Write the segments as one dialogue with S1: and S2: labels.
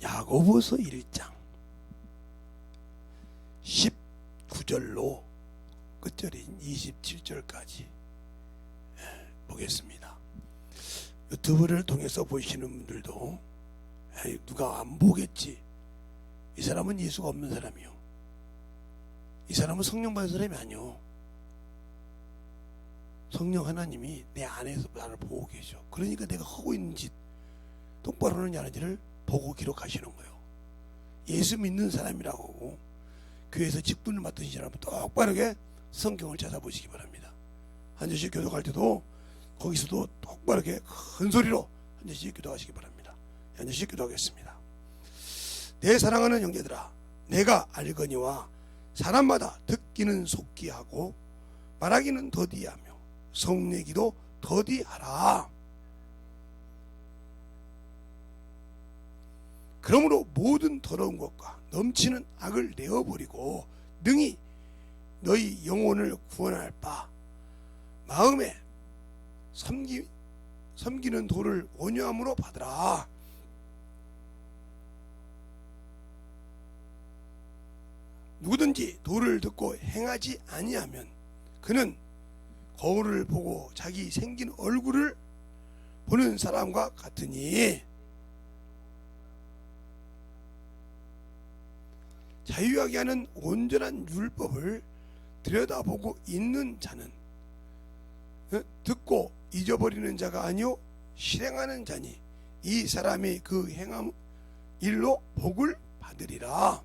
S1: 야고보서 1장 19절로 끝절인 27절까지 보겠습니다. 유튜브를 통해서 보시는 분들도 누가 안 보겠지, 이 사람은 예수가 없는 사람이요, 이 사람은 성령 받은 사람이 아니요, 성령 하나님이 내 안에서 나를 보고 계셔. 그러니까 내가 하고 있는 짓 똑바로 하느냐 안 하는지를 보고 기록하시는 거예요. 예수 믿는 사람이라고 하고 교회에서 직분을 맡으신 사람은 똑바르게 성경을 찾아보시기 바랍니다. 한 절씩 교독할 때도 거기서도 똑바르게 큰 소리로 한 절씩 교독하시기 바랍니다. 한 절씩 교독하겠습니다. 내 사랑하는 형제들아, 내가 알거니와 사람마다 듣기는 속기하고 말하기는 더디하며 성내기도 더디하라. 그러므로 모든 더러운 것과 넘치는 악을 내어버리고 능히 너희 영혼을 구원할 바 마음에 섬기는 도를 온유함으로 받으라. 누구든지 도를 듣고 행하지 아니하면 그는 거울을 보고 자기 생긴 얼굴을 보는 사람과 같으니 자유하게 하는 온전한 율법을 들여다보고 있는 자는 듣고 잊어버리는 자가 아니요 실행하는 자니 이 사람이 그 행함 일로 복을 받으리라.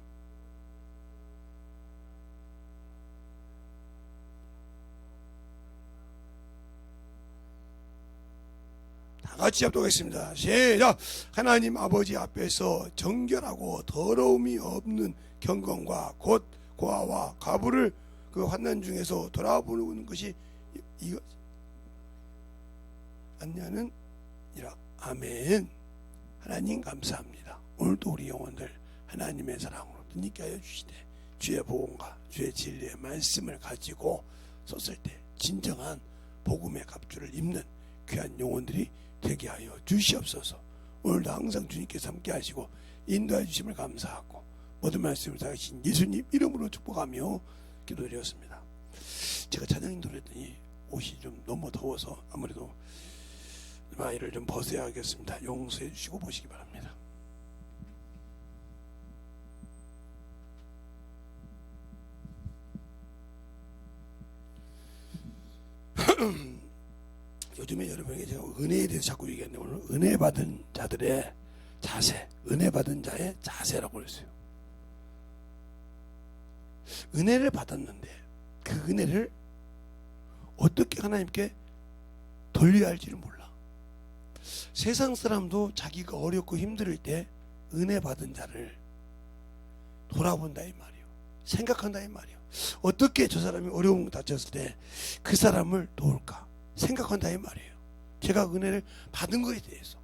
S1: 다 같이 합독하겠습니다. 시작. 하나님 아버지 앞에서 정결하고 더러움이 없는 경건과 곧 고아와 과부를 그 환난 중에서 돌아보는 것이 이거 아니냐는 이라. 아멘. 하나님 감사합니다. 오늘도 우리 영혼들 하나님의 사랑으로 뜻있게 하여 주시되 주의 복음과 주의 진리의 말씀을 가지고 썼을 때 진정한 복음의 갑주를 입는 귀한 영혼들이 되게 하여 주시옵소서. 오늘도 항상 주님께서 함께 하시고 인도해 주심을 감사하고 모든 말씀을 다 하신 예수님 이름으로 축복하며 기도드렸습니다. 제가 찬양 인도했더니 옷이 좀 너무 더워서 아무래도 마이를 좀 벗어야 하겠습니다. 용서해 주시고 보시기 바랍니다. 요즘에 여러분에게 제가 은혜에 대해서 자꾸 얘기하는데 오늘 은혜 받은 자들의 자세, 은혜 받은 자의 자세라고 그랬어요. 은혜를 받았는데 그 은혜를 어떻게 하나님께 돌려야 할지를 몰라. 세상 사람도 자기가 어렵고 힘들 때 은혜 받은 자를 돌아본다 이 말이에요. 생각한다 이 말이에요. 어떻게 저 사람이 어려움 다쳤을 때 그 사람을 도울까 생각한다 이 말이에요. 제가 은혜를 받은 거에 대해서.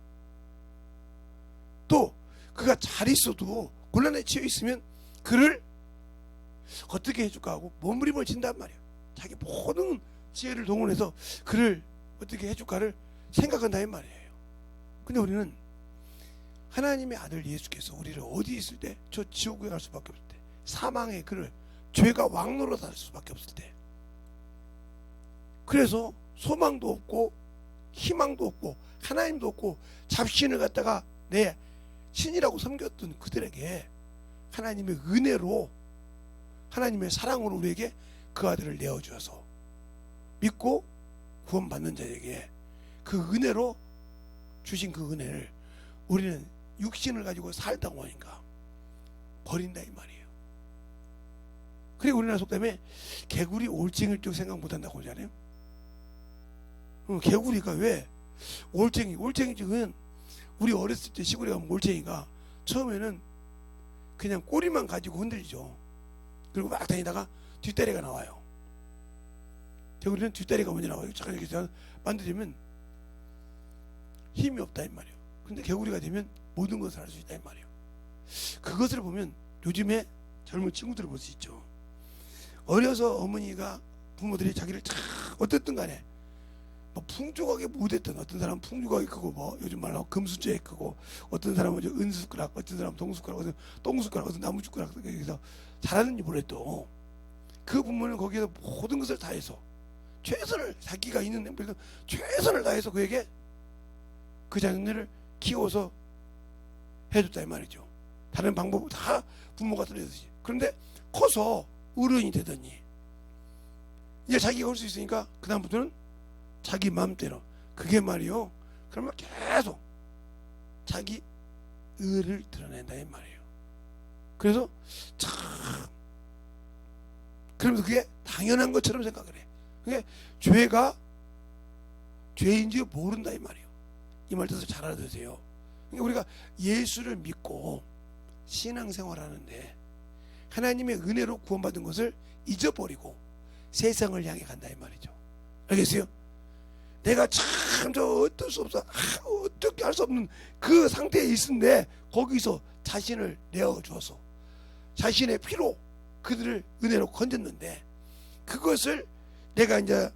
S1: 또 그가 잘 있어도 곤란에 치여 있으면 그를 어떻게 해줄까 하고 몸부림을 친단 말이에요. 자기 모든 지혜를 동원해서 그를 어떻게 해줄까를 생각한다 이 말이에요. 근데 우리는 하나님의 아들 예수께서 우리를 어디 있을 때 저 지옥에 갈 수밖에 없을 때 사망의 그를 죄가 왕노로 살 수밖에 없을 때 그래서 소망도 없고 희망도 없고 하나님도 없고 잡신을 갖다가 내 신이라고 섬겼던 그들에게 하나님의 은혜로 하나님의 사랑으로 우리에게 그 아들을 내어주어서 믿고 구원받는 자에게 그 은혜로 주신 그 은혜를 우리는 육신을 가지고 살다 보니까 버린다 이 말이에요. 그리고 우리나라 속담에 개구리 올챙이를 쭉 생각 못한다고 하잖아요. 개구리가 왜 올챙이 지금 우리 어렸을 때 시골에 가면 올챙이가 처음에는 그냥 꼬리만 가지고 흔들리죠. 그리고 막 다니다가 뒷다리가 나와요. 개구리는 뒷다리가 먼저 나와요. 잠깐 이렇게 만들면 힘이 없다 이 말이에요. 근데 개구리가 되면 모든 것을 할 수 있다 이 말이에요. 그것을 보면 요즘에 젊은 친구들을 볼 수 있죠. 어려서 어머니가 부모들이 자기를 어쨌든 간에 뭐 풍족하게 못했던, 어떤 사람은 풍족하게 크고 뭐 요즘 말로 금수저에 크고, 어떤 사람은 이제 은숟가락, 어떤 사람은 동숟가락, 어떤 똥숟가락, 어떤 나무숟가락, 여기서 잘하는지 몰라도 그 부모는 거기에서 모든 것을 다해서 최선을, 자기가 있는 행복에서 최선을 다해서 그에게 그 자녀를 키워서 해줬다 이 말이죠. 다른 방법은 다 부모가 들려주지. 그런데 커서 어른이 되더니 이제 자기가 올 수 있으니까 그 다음부터는 자기 마음대로, 그게 말이요, 그러면 계속 자기 의를 드러낸다 이 말이에요. 그래서 참, 그러면서 그게 당연한 것처럼 생각을 해. 그게 죄가 죄인지 모른다 이 말이에요. 이 말 뜻을 잘 알아두세요. 그러니까 우리가 예수를 믿고 신앙생활하는데 하나님의 은혜로 구원받은 것을 잊어버리고 세상을 향해 간다 이 말이죠. 알겠어요? 내가 참 저 어쩔 수 없어, 어떻게 할 수 없는 그 상태에 있는데 거기서 자신을 내어주어서 자신의 피로 그들을 은혜로 건졌는데, 그것을 내가 이제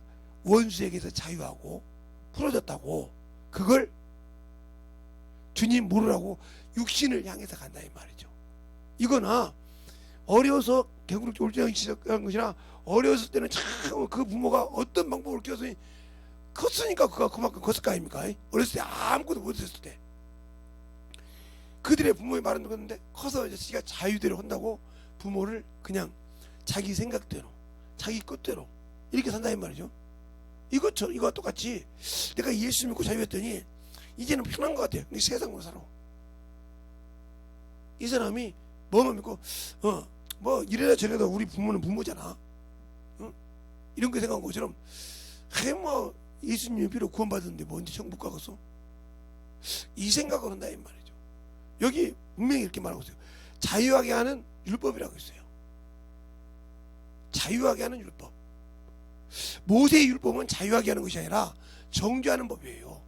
S1: 원수에게서 자유하고 풀어졌다고 그걸 주님 모르라고 육신을 향해서 간다 이 말이죠. 이거나 어려서 개구리 올장이 시작한 것이나 어렸을 때는 참 그 부모가 어떤 방법을 끼워서 컸으니까 그가 그만큼 컸을 거 아닙니까? 어렸을 때 아무것도 못했을 때 그들의 부모의 말은 듣는데 커서 이제 지가 자유대로 한다고 부모를 그냥 자기 생각대로 자기 뜻대로 이렇게 산다 이 말이죠. 이것과 똑같이 내가 예수 믿고 자유했더니 이제는 편한 것 같아요. 근데 세상으로 살아. 이 사람이 뭐만 믿고 뭐 이래라 저래라 우리 부모는 부모잖아. 이런 거 생각한 것처럼 뭐 예수님의 피로 구원받았는데 뭐 언제 천국 가겠어? 이 생각을 한다 이 말이죠. 여기 분명히 이렇게 말하고 있어요. 자유하게 하는 율법이라고 있어요. 자유하게 하는 율법. 모세의 율법은 자유하게 하는 것이 아니라 정죄하는 법이에요.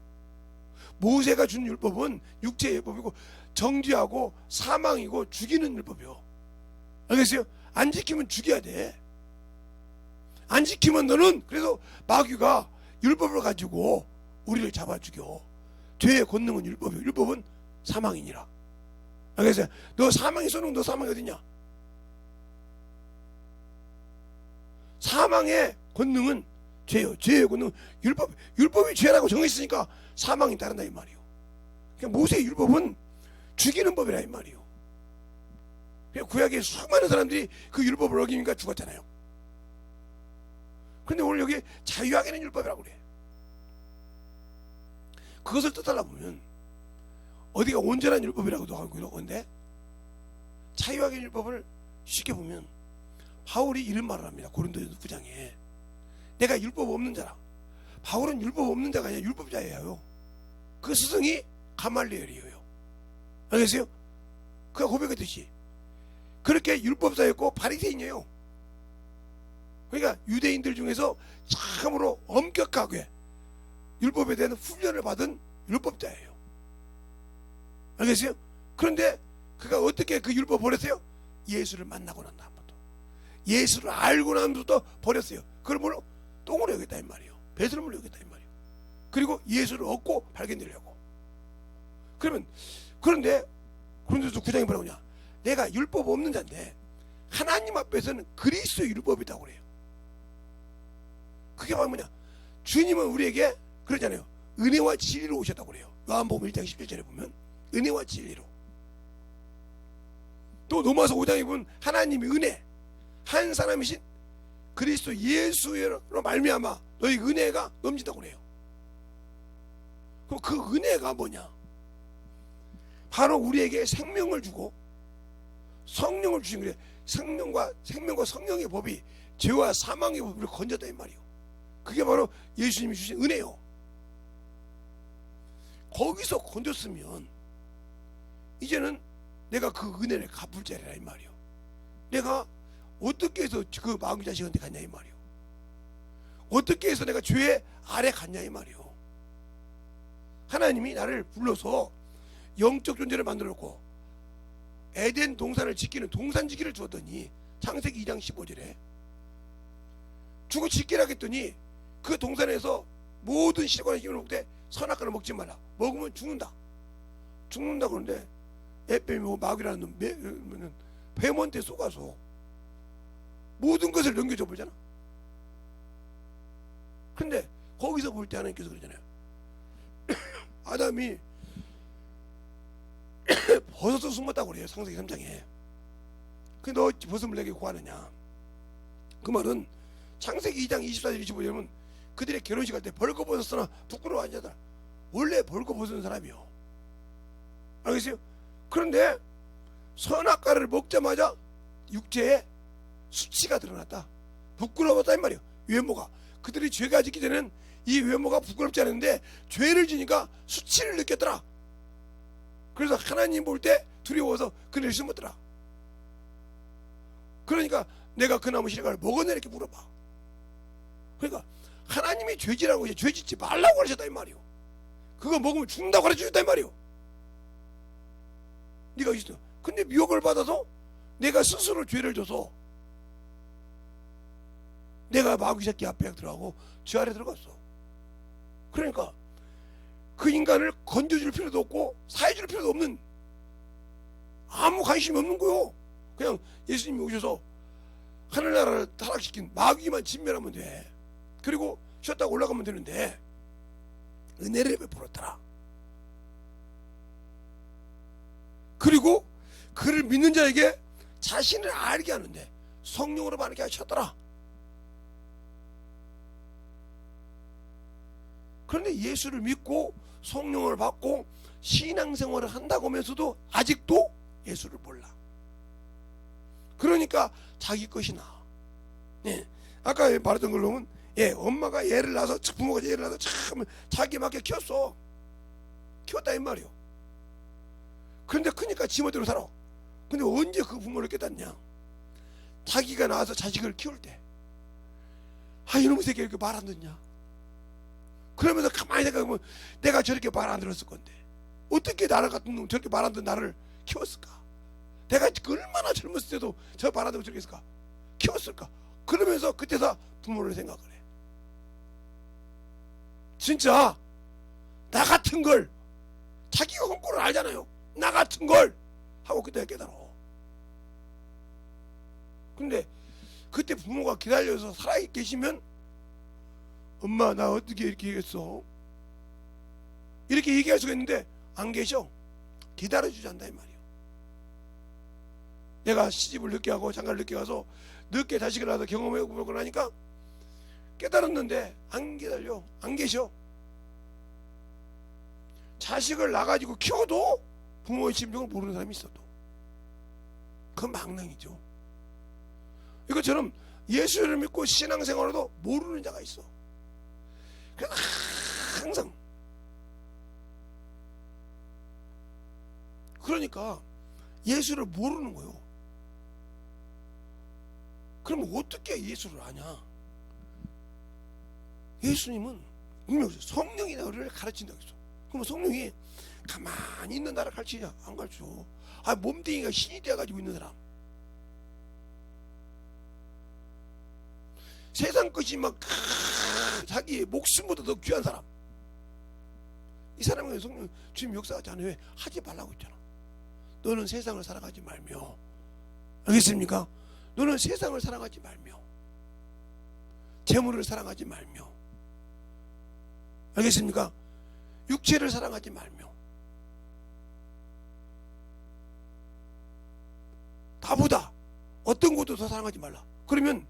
S1: 모세가 준 율법은 육체의 율법이고 정죄하고 사망이고 죽이는 율법이요. 알겠어요? 안 지키면 죽여야 돼. 안 지키면 너는 그래서 마귀가 율법을 가지고 우리를 잡아 죽여. 죄의 권능은 율법이요. 율법은 사망이니라. 알겠어요? 너 사망이 쏘는 너 사망이 어딨냐? 사망의 권능은 죄요. 죄의 권능은 율법. 율법이 죄라고 정했으니까 사망이 따른다 이 말이요. 그러니까 모세의 율법은 죽이는 법이라 이 말이요. 구약의 수많은 사람들이 그 율법을 어기니까 죽었잖아요. 그런데 오늘 여기 자유하게 하는 율법이라고 그래. 그것을 뜻하려 보면 어디가 온전한 율법이라고도 하고 그러는데 자유하게 하는 율법을 쉽게 보면 바울이 이런 말을 합니다. 고린도전서 9장에 내가 율법 없는 자라. 바울은 율법 없는 자가 아니라 율법자예요. 그 스승이 가말리엘이에요. 알겠어요? 그가 고백했듯이 그렇게 율법자였고 바리새인이에요. 그러니까 유대인들 중에서 참으로 엄격하게 율법에 대한 훈련을 받은 율법자예요. 알겠어요? 그런데 그가 어떻게 그 율법 버렸어요? 예수를 만나고 난 다음부터 예수를 알고 나면서부터 버렸어요. 그걸 뭘로? 똥으로 여겼다 이 말이에요. 배설물로 여겼다 이 말이에요. 그리고 예수를 얻고 발견되려고. 그런데 고린도서 9장에 뭐라고 하냐? 내가 율법 없는 자인데 하나님 앞에서는 그리스도의 율법이라고 그래요. 그게 뭐냐? 주님은 우리에게 그러잖아요. 은혜와 진리로 오셨다고 그래요. 요한복음 1장 17절에 보면 은혜와 진리로. 또 로마서 5장에 보면 하나님의 은혜, 한 사람이신 그리스도 예수로 말미암아 너희 은혜가 넘친다고 그래요. 그럼 그 은혜가 뭐냐? 바로 우리에게 생명을 주고 성령을 주신 거예요. 생명과 성령의 법이 죄와 사망의 법을 건졌다 이 말이에요. 그게 바로 예수님이 주신 은혜요. 거기서 건졌으면 이제는 내가 그 은혜를 갚을 자리라 이 말이에요. 내가 어떻게 해서 그 마귀 자식한테 갔냐 이 말이에요. 어떻게 해서 내가 죄 아래 갔냐 이 말이에요. 하나님이 나를 불러서 영적 존재를 만들었고 에덴 동산을 지키는 동산지기를 주었더니 창세기 2장 15절에 주고 지키라 했더니 그 동산에서 모든 시력과 힘을 먹되 선악과를 먹지 말라. 먹으면 죽는다. 죽는다 그러는데 에페미 마귀라는 놈 뱀한테 속아서 모든 것을 넘겨줘 보잖아. 근데 거기서 볼 때 하나님께서 그러잖아요. 아담이 버섯을 숨었다고 그래요. 창세기 3장에. 근데 너 버섯을 내게 구하느냐. 그 말은 창세기 2장 24절 25절은 그들의 결혼식 할 때 벌거벗었으나 부끄러워하는 자들, 원래 벌거벗은 사람이요. 알겠어요? 그런데 선악과를 먹자마자 육체에 수치가 드러났다. 부끄러웠다 이 말이에요. 외모가. 그들이 죄가 짓기 전에는 이 외모가 부끄럽지 않은데 죄를 지니까 수치를 느꼈더라. 그래서 하나님 볼 때 두려워서 그네를 숨었더라. 그러니까 내가 그 나무 실과를 먹었네 이렇게 물어봐. 그러니까 하나님이 죄지라고 해서 죄 짓지 말라고 그러셨다 이 말이요. 그거 먹으면 죽는다고 가르쳐줬다 이 말이요. 네가 있어. 근데 미혹을 받아서 내가 스스로 죄를 져서 내가 마귀 새끼 앞에 들어가고 저 아래 들어갔어. 그러니까 그 인간을 건져줄 필요도 없고 사해줄 필요도 없는, 아무 관심이 없는 거요. 그냥 예수님이 오셔서 하늘나라를 타락시킨 마귀만 진멸하면 돼. 그리고 쉬었다가 올라가면 되는데 은혜를 베풀었더라. 그리고 그를 믿는 자에게 자신을 알게 하는데 성령으로 말하게 하셨더라. 그런데 예수를 믿고 성령을 받고 신앙생활을 한다고 하면서도 아직도 예수를 몰라. 그러니까 자기 것이 나. 예. 아까 말했던 걸로 보면 엄마가 얘를 낳아서, 부모가 얘를 낳아서 참 자기 맞게 키웠어. 키웠다 이 말이요. 그런데 크니까 지멋대로 살아. 근데 언제 그 부모를 깨닫냐? 자기가 나와서 자식을 키울 때, 이놈의 새끼 이렇게 말 안 듣냐? 그러면서 가만히 생각하면 내가 저렇게 말 안 들었을 건데 어떻게 나를 같은 놈 저렇게 말 안 듣는 나를 키웠을까? 내가 얼마나 젊었을 때도 저 말 안 듣고 저렇게 했을까? 키웠을까? 그러면서 그때서 부모를 생각을 해. 진짜 나 같은 걸, 자기가 헛꼴을 알잖아요. 나 같은 걸 하고 그때 깨달아. 근데 그때 부모가 기다려서 살아계시면 엄마 나 어떻게 이렇게 얘기했어? 이렇게 얘기할 수가 있는데 안 계셔. 기다려주지 않는다 이 말이에요. 내가 시집을 늦게 하고 장가를 늦게 가서 늦게 자식을 낳아서 경험해보고 나니까 깨달았는데 안 기다려. 안 계셔. 자식을 낳아가지고 키워도 부모의 심정을 모르는 사람이 있어도 그건 망령이죠. 이것처럼 예수를 믿고 신앙생활에도 모르는 자가 있어. 그래서 항상 그러니까 예수를 모르는 거예요. 그럼 어떻게 예수를 아냐? 예수님은 성령이 너를 가르친다고 했어. 그럼 성령이 가만히 있는 나를 가르치냐? 안 가르쳐. 몸뚱이가 신이 되어가지고 있는 사람, 세상 것이 막 자기 목숨보다 더 귀한 사람, 이 사람에게 성령 주님 역사하지 않아요. 왜? 하지 말라고 했잖아. 너는 세상을 사랑하지 말며, 알겠습니까? 너는 세상을 사랑하지 말며 재물을 사랑하지 말며, 알겠습니까? 육체를 사랑하지 말며 나보다 어떤 것도 더 사랑하지 말라. 그러면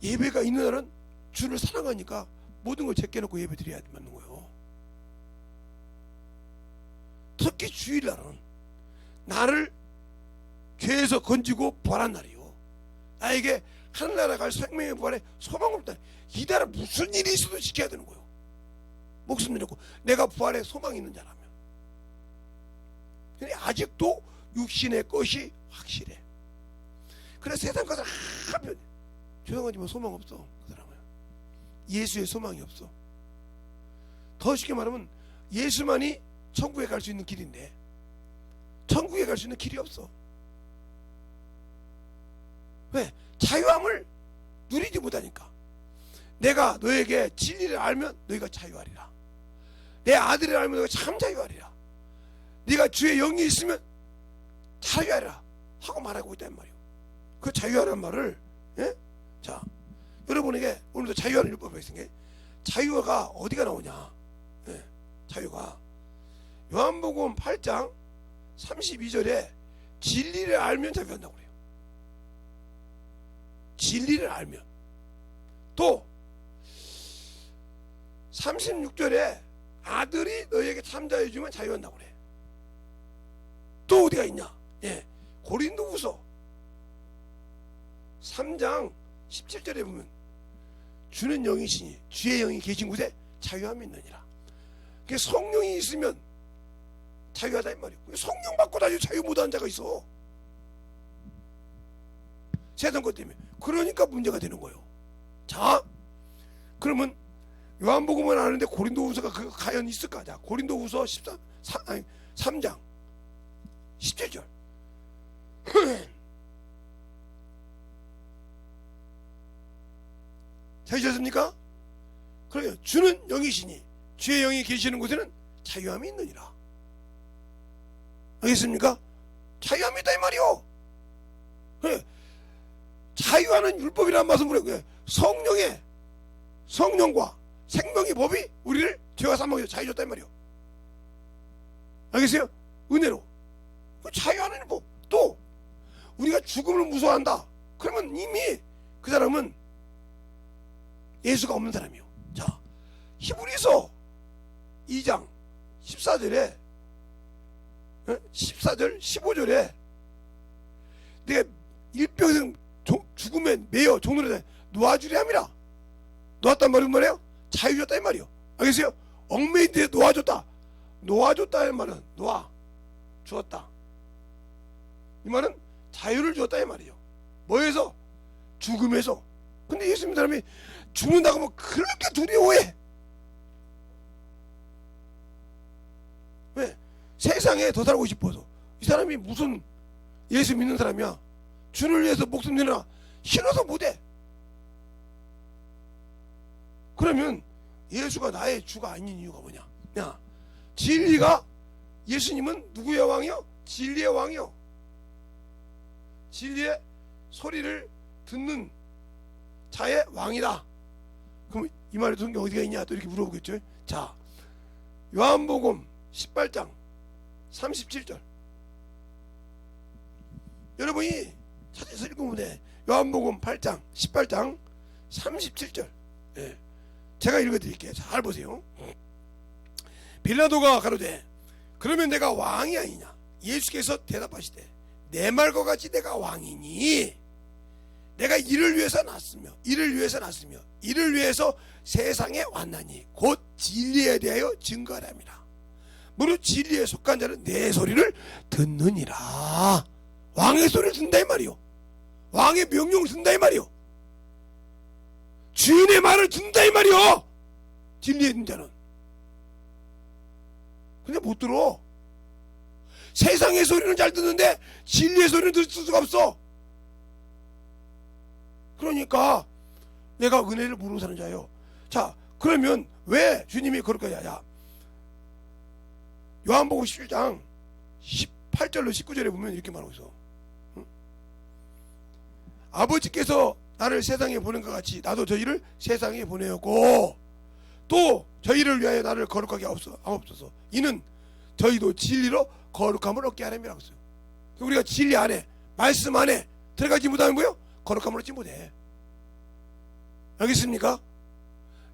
S1: 예배가 있는 날은 주를 사랑하니까 모든 걸 제껴놓고 예배 드려야 맞는 거예요. 특히 주일날은 나를 죄에서 건지고 부활한 날이요. 나에게 하늘나라 갈 생명의 부활에 소망 없다. 이 나라 무슨 일이 있어도 지켜야 되는 거예요. 목숨 내놓고 내가 부활에 소망이 있는 자라면. 근데 아직도 육신의 것이 확실해. 그래서 세상 것을 하면 죄송하지만 소망 없어. 그 사람은 예수의 소망이 없어. 더 쉽게 말하면 예수만이 천국에 갈 수 있는 길인데 천국에 갈 수 있는 길이 없어. 왜? 자유함을 누리지 못하니까. 내가 너에게 진리를 알면 너희가 자유하리라. 내 아들을 알면 너희가 참 자유하리라. 네가 주의 영이 있으면 자유하리라 하고 말하고 있단 말이에요. 그 자유하라는 말을, 예? 자, 여러분에게 오늘도 자유하는 율법이 있으니까 자유가 어디가 나오냐? 예, 자유가 요한복음 8장 32절에 진리를 알면 자유한다고 그래요. 진리를 알면. 또 36절에 아들이 너희에게 참 자유 주면 자유한다고 그래. 또 어디가 있냐? 예, 고린도후서 3장 17절에 보면 주는 영이시니 주의 영이 계신 곳에 자유함이 있느니라. 그게 성령이 있으면 자유하다 이 말이에요. 성령 받고 다시 자유 못하는 자가 있어. 세상 것 때문에. 그러니까 문제가 되는 거예요. 자, 그러면 요한복음은 아는데 고린도후서가 그 과연 있을까? 자, 고린도후서 3장 17절. 찾으셨습니까? 그러면 주는 영이시니 주의 영이 계시는 곳에는 자유함이 있느니라. 알겠습니까? 자유함이 있다 이 말이요. 그래, 자유하는 율법이라는 말씀을 해. 성령과 생명의 법이 우리를 죄와 사망에서 자유 줬다 이 말이요. 알겠어요? 은혜로. 자유하는 율법. 또 우리가 죽음을 무서워한다. 그러면 이미 그 사람은 예수가 없는 사람이요. 자, 히브리서 2장 14절에 14절 15절에 내가 일평생 죽음에 매여 종로에 놓아주려 함이라. 놓았단 말은 뭐예요? 자유 줬다 이 말이요. 알겠어요? 얽매인 데 놓아줬다. 놓아줬다는 말은 놓아 주었다. 이 말은 자유를 주었다 이 말이요. 뭐에서? 죽음에서. 근데 예수 믿는 사람이 죽는다고 하면 그렇게 두려워해. 왜? 세상에 더 살고 싶어서. 이 사람이 무슨 예수 믿는 사람이야. 주를 위해서 목숨 내놔 싫어서 못해. 그러면 예수가 나의 주가 아닌 이유가 뭐냐? 야, 진리가 예수님은 누구의 왕이요? 진리의 왕이요. 진리의 소리를 듣는 자의 왕이다. 그럼 이 말에 두는 게 어디가 있냐? 또 이렇게 물어보겠죠. 자, 요한복음 18장 37절. 여러분이 찾아서 읽으면 돼. 요한복음 8장 18장 37절. 예. 제가 읽어드릴게요. 잘 보세요. 빌라도가 가로되 그러면 내가 왕이 아니냐? 예수께서 대답하시되 내 말과 같이 내가 왕이니 내가 이를 위해서 났으며 이를 위해서 세상에 왔나니 곧 진리에 대하여 증거하랍니다. 무릇 진리에 속한 자는 내 소리를 듣느니라. 왕의 소리를 듣는다 이 말이요. 왕의 명령을 듣는다 이 말이요. 주인의 말을 듣는다 이 말이요. 진리에 있는 자는. 근데 못 들어. 세상의 소리는 잘 듣는데 진리의 소리는 들을 수가 없어. 그러니까 내가 은혜를 모르고 사는 자예요. 자, 그러면 왜 주님이 그럴까? 야, 요한복음 17장 18절로 19절에 보면 이렇게 말하고 있어. 응? 아버지께서 나를 세상에 보낸 것 같이 나도 저희를 세상에 보내었고 또 저희를 위하여 나를 거룩하게 하옵소서. 이는 저희도 진리로 거룩함을 얻게 하려니라고 했어요. 우리가 진리 안에 말씀 안에 들어가지 못하면 뭐요? 거룩함을 얻지 못해. 알겠습니까?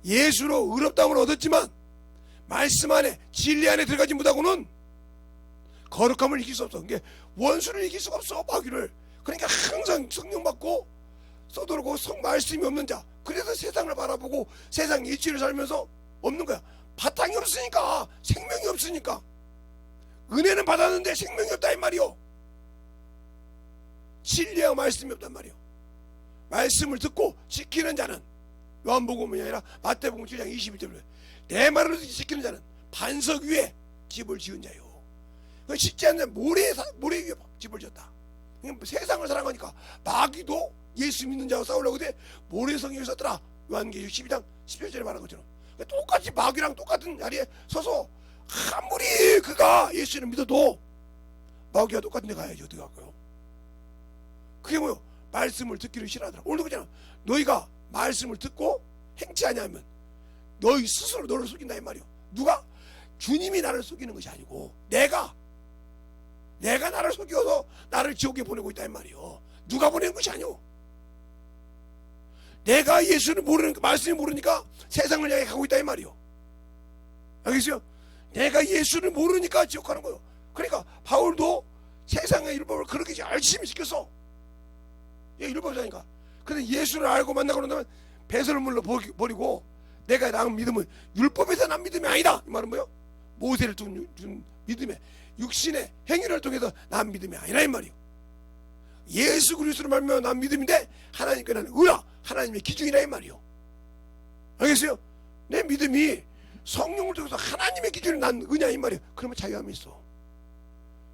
S1: 예수로 의롭다함을 얻었지만 말씀 안에 진리 안에 들어가지 못하고는 거룩함을 이길 수 없어. 그게 원수를 이길 수가 없어. 마귀를. 그러니까 항상 성령 받고 써들고 말씀이 없는 자. 그래서 세상을 바라보고 세상 이치를 살면서 없는 거야. 바탕이 없으니까. 생명이 없으니까. 은혜는 받았는데 생명이 없다 이 말이요. 진리와 말씀이 없단 말이요. 말씀을 듣고 지키는 자는 요한복음이 아니라 마태복음 7장 21절에 내 말을 지키는 자는 반석 위에 집을 지은 자요. 짓지 않는 모래 위에 집을 지었다. 세상을 살아가니까 마귀도 예수 믿는 자와 싸우려고 돼 모래성에 있었더라. 요한계시록 12장 17절에 말한 것처럼 똑같이 마귀랑 똑같은 자리에 서서 아무리 그가 예수를 믿어도 마귀와 똑같은 데 가야지 어떻게 할까요? 그게 뭐요? 말씀을 듣기를 싫어하더라. 오늘도 그잖아. 너희가 말씀을 듣고 행치 아니하면 너희 스스로 너를 속인다 이 말이요. 누가? 주님이 나를 속이는 것이 아니고 내가 나를 속여서 나를 지옥에 보내고 있다 이 말이요. 누가 보내는 것이 아니오. 내가 예수를 모르는 말씀을 모르니까 세상을 향해 가고 있다 이 말이요. 알겠어요? 내가 예수를 모르니까 지옥 가는 거예요. 그러니까 바울도 세상의 율법을 그렇게 열심히 지켰어. 율법자니까. 근데 예수를 알고 만나고 나면 배설물로 버리고 내가 난 믿음은 율법에서 난 믿음이 아니다. 이 말은 뭐예요? 모세를 준 믿음에 육신의 행위를 통해서 난 믿음이 아니라 이 말이요. 예수 그리스도를 말하면 난 믿음인데 하나님께 나는 의라 하나님의 기준이라 이 말이요. 알겠어요? 내 믿음이 성령을 통해서 하나님의 기준이 난 의냐 이 말이에요. 그러면 자유함이 있어.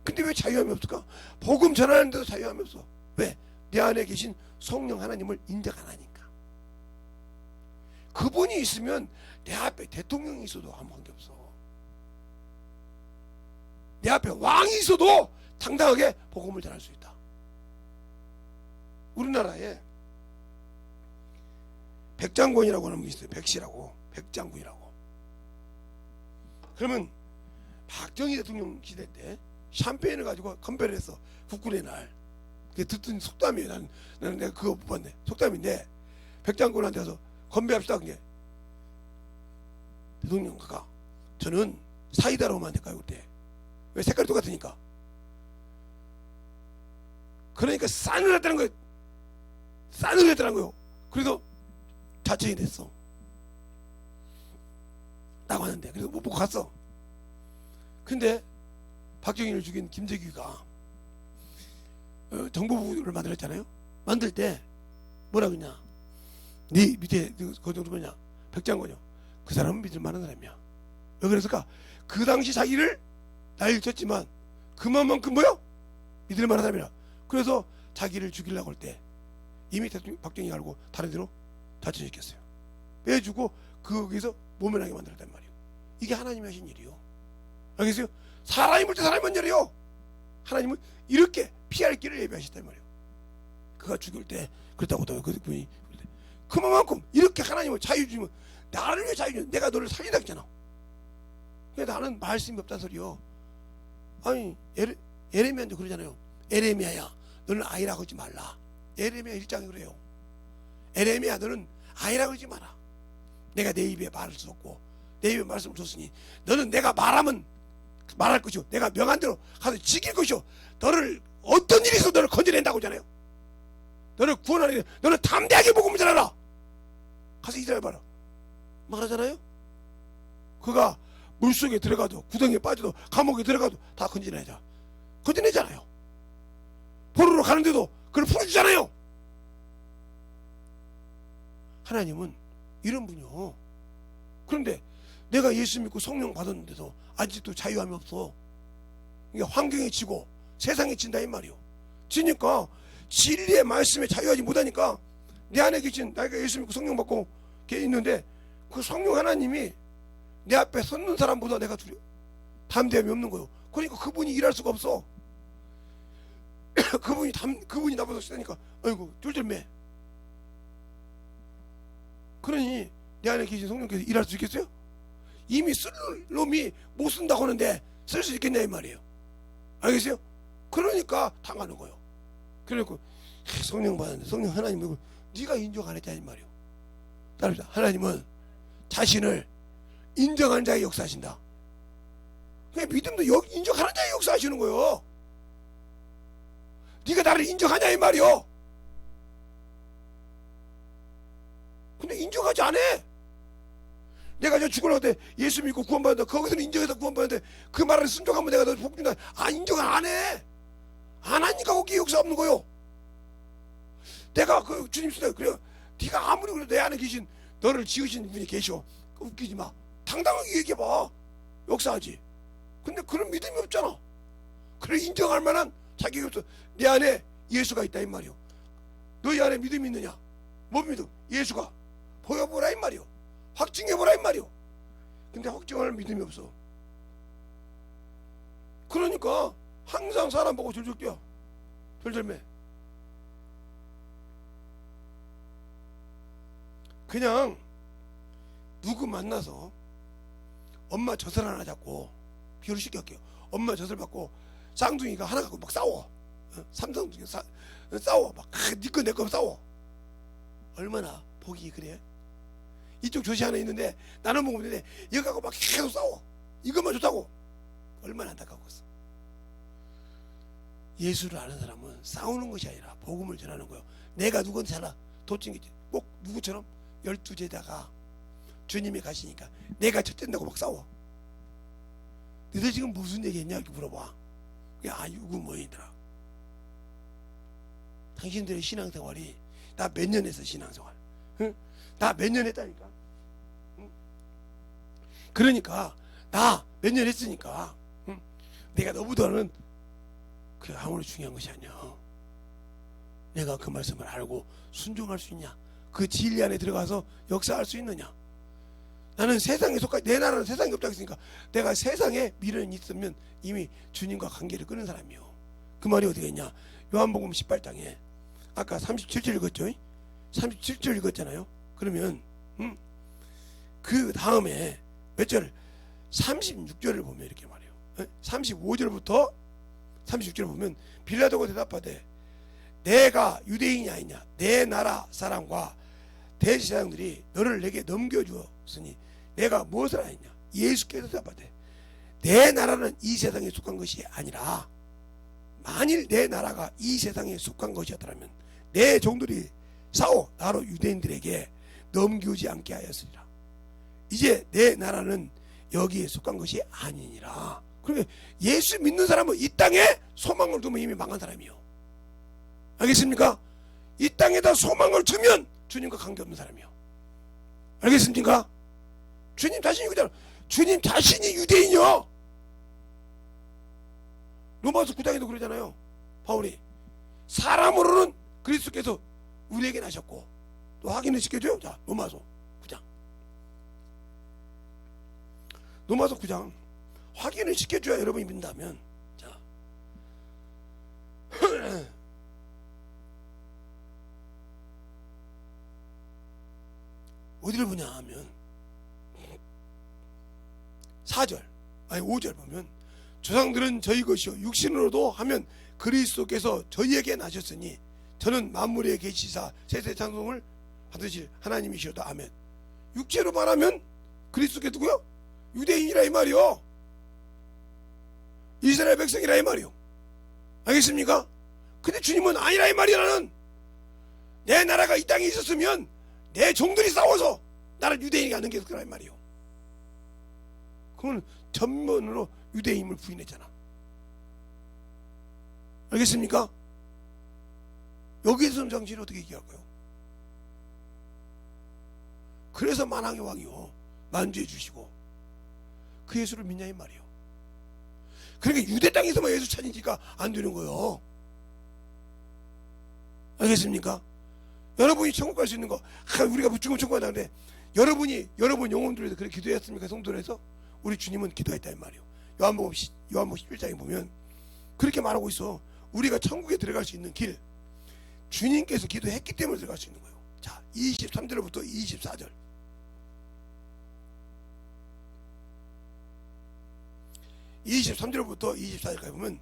S1: 근데 왜 자유함이 없을까? 복음 전하는데도 자유함이 없어. 왜? 내 안에 계신 성령 하나님을 인정 안 하니까. 그분이 있으면 내 앞에 대통령이 있어도 아무 관계 없어. 내 앞에 왕이 있어도 당당하게 복음을 전할 수 있다. 우리나라에 백장군이라고 하는 분이 있어요. 백씨라고. 백장군이라고. 그러면 박정희 대통령 시대 때 샴페인을 가지고 건배를 했어. 국군의 날. 그게 듣던 속담이에요. 나는 내가 그거 못 봤네. 속담인데 백장군한테 가서 건배합시다. 그게 대통령 가가 저는 사이다로 하면 안 될까요? 그때 왜 색깔이 똑같으니까. 그러니까 싸늘했다는 거예요. 싸늘했다는 거예요. 그래서 자청이 됐어. 라고 하는데 그래서 못 보고 갔어. 근데 박정희를 죽인 김재규가 정보부를 만들었잖아요. 만들 때 뭐라 그러냐? 네 밑에 그 누구냐? 백장군이요. 그 사람은 믿을 만한 사람이야. 왜 그랬을까? 그 당시 자기를 난리를 쳤지만 그만큼 뭐요? 믿을 만한 사람이라. 그래서 자기를 죽이려고 할 때 이미 대통령 박정희가 알고 다른 데로 자천시켰어요. 빼주고 거기서 모면하게 만들었단 말이에요. 이게 하나님이 하신 일이요. 알겠어요? 사람이 볼 때 사람이 먼저 일이요. 하나님은 이렇게 피할 길을 예비하셨단 말이에요. 그가 죽일 때 그렇다고 그분이 그만큼 이렇게 하나님을 자유 주면 나를 왜 자유 주냐? 내가 너를 살리다 했잖아. 나는 말씀이 없다는 소리요. 아니 에레미야도 그러잖아요. 에레미야야 너는 아이라고 하지 말라. 에레미야 1장에 그래요. 에레미야 너는 아이라고 하지 마라. 내가 내 입에 말을 썼고 내 입에 말씀을 줬으니 너는 내가 말하면 말할 것이요 내가 명한 대로 가서 지킬 것이요 너를 어떤 일이 있어도 너를 건져낸다고 하잖아요. 너를 구원하는 너는 담대하게 복음을 전하라. 가서 이스라엘 봐라. 말하잖아요. 그가 물속에 들어가도 구덩이에 빠져도 감옥에 들어가도 다 건져내잖아요. 포로로 가는데도 그걸 풀어주잖아요. 하나님은 이런 분이요. 그런데 내가 예수 믿고 성령 받았는데도 아직도 자유함이 없어. 그러니까 환경에 지고 세상에 진다 이 말이요. 지니까 진리의 말씀에 자유하지 못하니까 내 안에 계신 내가 예수 믿고 성령 받고 있는데 그 성령 하나님이 내 앞에 섰는 사람보다 내가 담대함이 없는 거예요. 그러니까 그분이 일할 수가 없어. 그분이 나보다 세니까 아이고 쫄쫄매. 그러니 내 안에 계신 성령께서 일할 수 있겠어요? 이미 쓸 놈이 못 쓴다고 하는데 쓸 수 있겠냐 이 말이에요. 알겠어요? 그러니까 당하는 거예요. 그래갖고 성령 받았는데 성령 하나님 네가 인정 안 했냐 이 말이에요. 따릅니다. 하나님은 자신을 인정하는 자에 역사하신다. 그냥 믿음도 인정하는 자에 역사하시는 거예요. 네가 나를 인정하냐 이 말이요. 근데 인정하지 않아. 내가 저 죽으려고 때 예수 믿고 구원받는다. 거기서는 인정해서 구원받는데 그 말을 순종하면 내가 너 복 준다. 인정을 안 해. 안 하니까 거기 역사 없는 거요. 내가 그 주님 쓰다 그래요. 네가 아무리 그래도 내 안에 계신 너를 지으신 분이 계셔. 웃기지 마. 당당하게 얘기해봐. 역사하지. 근데 그런 믿음이 없잖아. 그래 인정할 만한 자격이 없어. 내 안에 예수가 있다 이 말이요. 너희 안에 믿음이 있느냐? 뭐 믿음? 예수가 보여보라 이 말이요. 확증해보라 이 말이요. 근데 확증할 믿음이 없어. 그러니까 항상 사람 보고 졸졸 뛰어. 졸졸매. 그냥 누구 만나서 엄마 젖을 하나 잡고, 비유를 쉽게 할게요. 엄마 젖을 받고 쌍둥이가 하나 갖고 막 싸워. 삼성둥이 싸워. 막 니꺼 내꺼 싸워. 얼마나 보기 그래? 이쪽 젖이 하나 있는데 나는 먹으면 되는데 이거 갖고 막 계속 싸워. 이것만 좋다고. 얼마나 안타까웠어. 예수를 아는 사람은 싸우는 것이 아니라 복음을 전하는 거예요. 내가 누구한테 살아? 도찐이지. 꼭 누구처럼 12제자가 주님이 가시니까 내가 첫째인다고 막 싸워. 너희들 지금 무슨 얘기했냐 이렇게 물어봐. 야, 이거 뭐이더라. 당신들의 신앙생활이 나 몇 년 했어 신앙생활. 응? 나 몇 년 했다니까. 응? 그러니까 나 몇 년 했으니까 응? 내가 너보다는 그게 아무리 중요한 것이 아니야. 내가 그 말씀을 알고 순종할 수 있냐, 그 진리 안에 들어가서 역사할 수 있느냐. 나는 세상에 속하지, 내 나라는 세상에 없다고 했으니까 내가 세상에 미련이 있으면 이미 주님과 관계를 끊은 사람이요. 그 말이 어디가 있냐. 요한복음 18장에 아까 37절 읽었죠. 37절 읽었잖아요. 그러면 그 다음에 몇 절? 36절을 보면 이렇게 말해요. 35절부터 36절을 보면 빌라도가 대답하되 내가 유대인이 아니냐, 내 나라 사람과 대제사장들이 너를 내게 넘겨주었으니 내가 무엇을 하였냐. 예수께서 대답하되 내 나라는 이 세상에 속한 것이 아니라 만일 내 나라가 이 세상에 속한 것이었다면 내 종들이 싸워 나로 유대인들에게 넘기지 않게 하였으리라. 이제 내 나라는 여기에 속한 것이 아니니라. 그러니까 예수 믿는 사람은 이 땅에 소망을 두면 이미 망한 사람이요. 알겠습니까? 이 땅에다 소망을 두면 주님과 관계없는 사람이요. 알겠습니까? 주님 자신이 그잖아. 주님 자신이 유대인이요. 로마서 9장에도 그러잖아요. 바울이 사람으로는 그리스도께서 우리에게 나셨고, 또 확인을 시켜줘요. 자, 로마서 9장. 로마서 9장 확인을 시켜줘야 여러분이 믿는다면, 자 어디를 보냐 하면 4절 아니 5절 보면 조상들은 저희 것이요 육신으로도 하면 그리스도께서 저희에게 나셨으니 저는 만물에 계시사 세세 찬송을 받으실 하나님이시로다. 아멘. 육체로 말하면 그리스도께 누구요? 유대인이라 이 말이요. 이스라엘 백성이라 이 말이요. 알겠습니까? 근데 주님은 아니라 이 말이야. 나는 내 나라가 이 땅에 있었으면 내 종들이 싸워서 나를 유대인이 안 넘겼을 거라 이 말이요. 그건 전면으로 유대인임을 부인했잖아. 알겠습니까? 여기에서 당신이 어떻게 얘기할까요? 그래서 만왕의 왕이요 만주해 주시고 그 예수를 믿냐 이 말이요. 그러니까 유대 땅에서만 예수 찾으니까 안 되는 거예요. 알겠습니까? 여러분이 천국 갈 수 있는 거, 우리가 무조건 천국 간다는데 여러분 영혼들에서 그렇게 기도했습니까? 성도에서 우리 주님은 기도했다 이 말이요. 요한복음 11장에 보면 그렇게 말하고 있어. 우리가 천국에 들어갈 수 있는 길, 주님께서 기도했기 때문에 들어갈 수 있는 거예요. 자, 23절부터 24절. 23절부터 24절까지 보면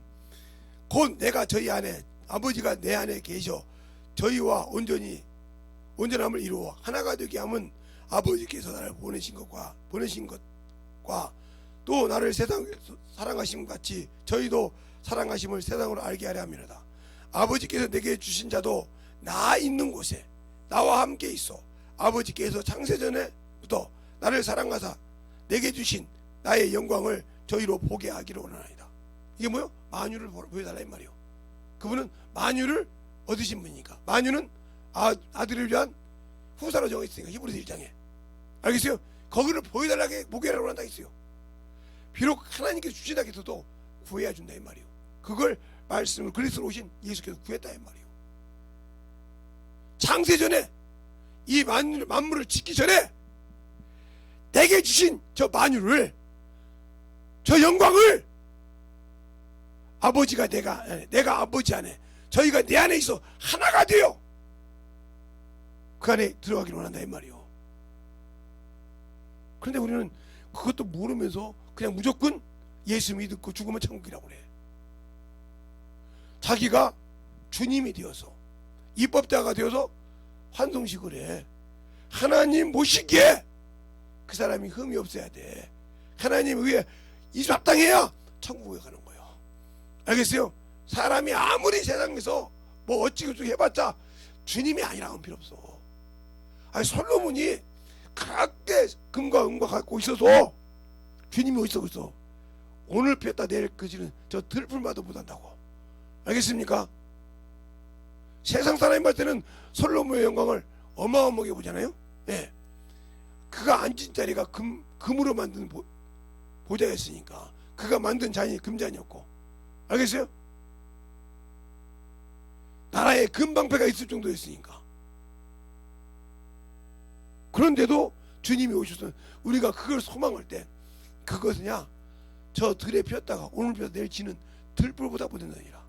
S1: 곧 내가 저희 안에 아버지가 내 안에 계셔 저희와 온전함을 이루어 하나가 되게 함은 아버지께서 나를 보내신 것과 또 나를 세상에서 사랑하심 같이 저희도 사랑하심을 세상으로 알게 하려 함이로다. 아버지께서 내게 주신 자도 나 있는 곳에 나와 함께 있어 아버지께서 창세전에부터 나를 사랑하사 내게 주신 나의 영광을 저희로 보게 하기를 원하나이다. 이게 뭐요? 만유를 보여달라 이 말이요. 그분은 만유를 얻으신 분이니까. 만유는 아들을 위한 후사로 정했으니까 히브리서 1장에. 알겠어요? 거기를 보여달라게 보게 하라고 한다 했어요. 비록 하나님께서 주신다 해서도 구해야 준다 이 말이요. 그걸 말씀을 그리스도로 오신 예수께서 구했다 이 말이요. 창세전에 이 만물을 짓기 전에 내게 주신 저 만유를, 저 영광을 아버지가 내가 아버지 안에, 저희가 내 안에 있어 하나가 되어 그 안에 들어가기를 원한다 이 말이요. 그런데 우리는 그것도 모르면서 그냥 무조건 예수 믿고 죽으면 천국이라고 그래. 자기가 주님이 되어서 입법자가 되어서 환송식을 해. 하나님 모시기에 그 사람이 흠이 없어야 돼. 하나님 위에 합당해야 천국에 가는 거예요. 알겠어요? 사람이 아무리 세상에서 뭐 어찌고저찌 해봤자 주님이 아니라고는 필요 없어. 아니 솔로몬이 그렇게 금과 은과 갖고 있어서 주님이 어디서 그랬어? 오늘 피었다 내일 그지는 저 들풀마도 못한다고. 알겠습니까? 세상 사람이 봤을 때는 솔로몬의 영광을 어마어마하게 보잖아요. 예. 그가 앉은 자리가 금으로 만든 보좌였으니까, 그가 만든 잔이 금잔이었고, 알겠어요? 나라에 금방패가 있을 정도였으니까. 그런데도 주님이 오셔서 우리가 그걸 소망할 때 그것은야 저 들에 피었다가 오늘 피었다 내일 지는 들불보다 못한다니라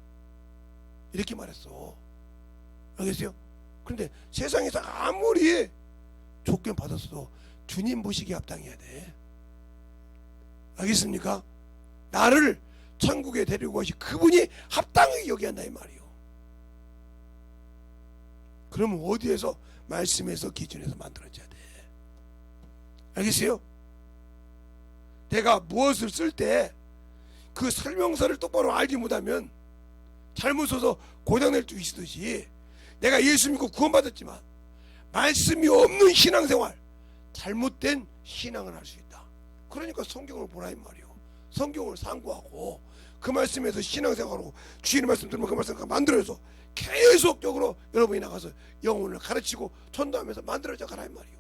S1: 이렇게 말했어. 알겠어요? 그런데 세상에서 아무리 조건 받았어도 주님 보시기에 합당해야 돼. 알겠습니까? 나를 천국에 데리고 가시 그분이 합당하게 여겨야 한다 이 말이요. 그러면 어디에서? 말씀에서 기준에서 만들어져야 돼. 알겠어요? 내가 무엇을 쓸 때 그 설명서를 똑바로 알지 못하면 잘못 써서 고장낼 수 있듯이, 내가 예수 믿고 구원받았지만 말씀이 없는 신앙생활, 잘못된 신앙을 할 수 있다. 그러니까 성경을 보라 이 말이요. 성경을 상고하고 그 말씀에서 신앙생활하고 주님의 말씀 들으면 그 말씀 만들어서 계속적으로 여러분이 나가서 영혼을 가르치고 전도하면서 만들어져 가라 이 말이요.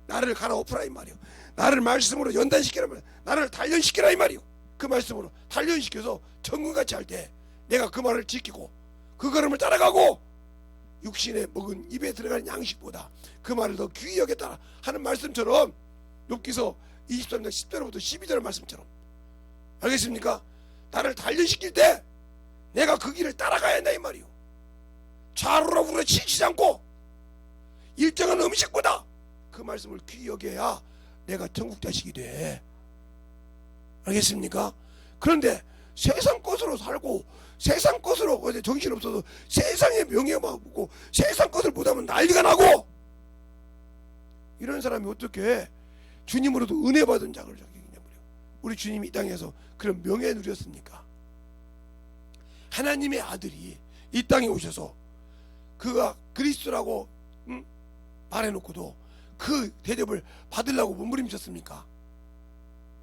S1: 나를 갈아엎으라 이 말이요. 나를 말씀으로 연단시키라 이 말이요. 나를 단련시키라 이 말이요. 그 말씀으로 단련시켜서 정금같이 할 때 내가 그 말을 지키고 그 걸음을 따라가고 육신에 먹은 입에 들어가는 양식보다 그 말을 더 귀히 여겼다 하는 말씀처럼, 욥기서 23장 10절부터 12절 말씀처럼, 알겠습니까? 나를 단련시킬 때 내가 그 길을 따라가야 한다 이 말이요. 좌우로 우러 치지 않고 일정한 음식보다 그 말씀을 귀히 여겨야 내가 천국 자식이 돼. 알겠습니까? 그런데 세상 것으로 살고 세상 것으로 정신없어서 세상의 명예만 보고 세상 것을 못하면 난리가 나고, 이런 사람이 어떻게 주님으로도 은혜 받은 자를 자격이냐 말이요. 우리 주님이 이 땅에서 그런 명예 누렸습니까? 하나님의 아들이 이 땅에 오셔서 그가 그리스도라고 말해놓고도 그 대접을 받으려고 몸부림쳤습니까?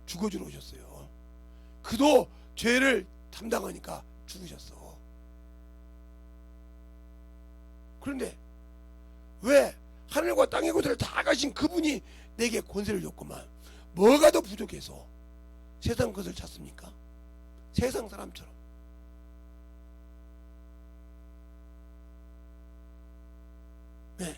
S1: 죽어주러 오셨어요. 그도 죄를 담당하니까 죽으셨어. 그런데 왜 하늘과 땅의 것을 다 가신 그분이 내게 권세를 줬구만, 뭐가 더 부족해서 세상 것을 찾습니까? 세상 사람처럼. 네.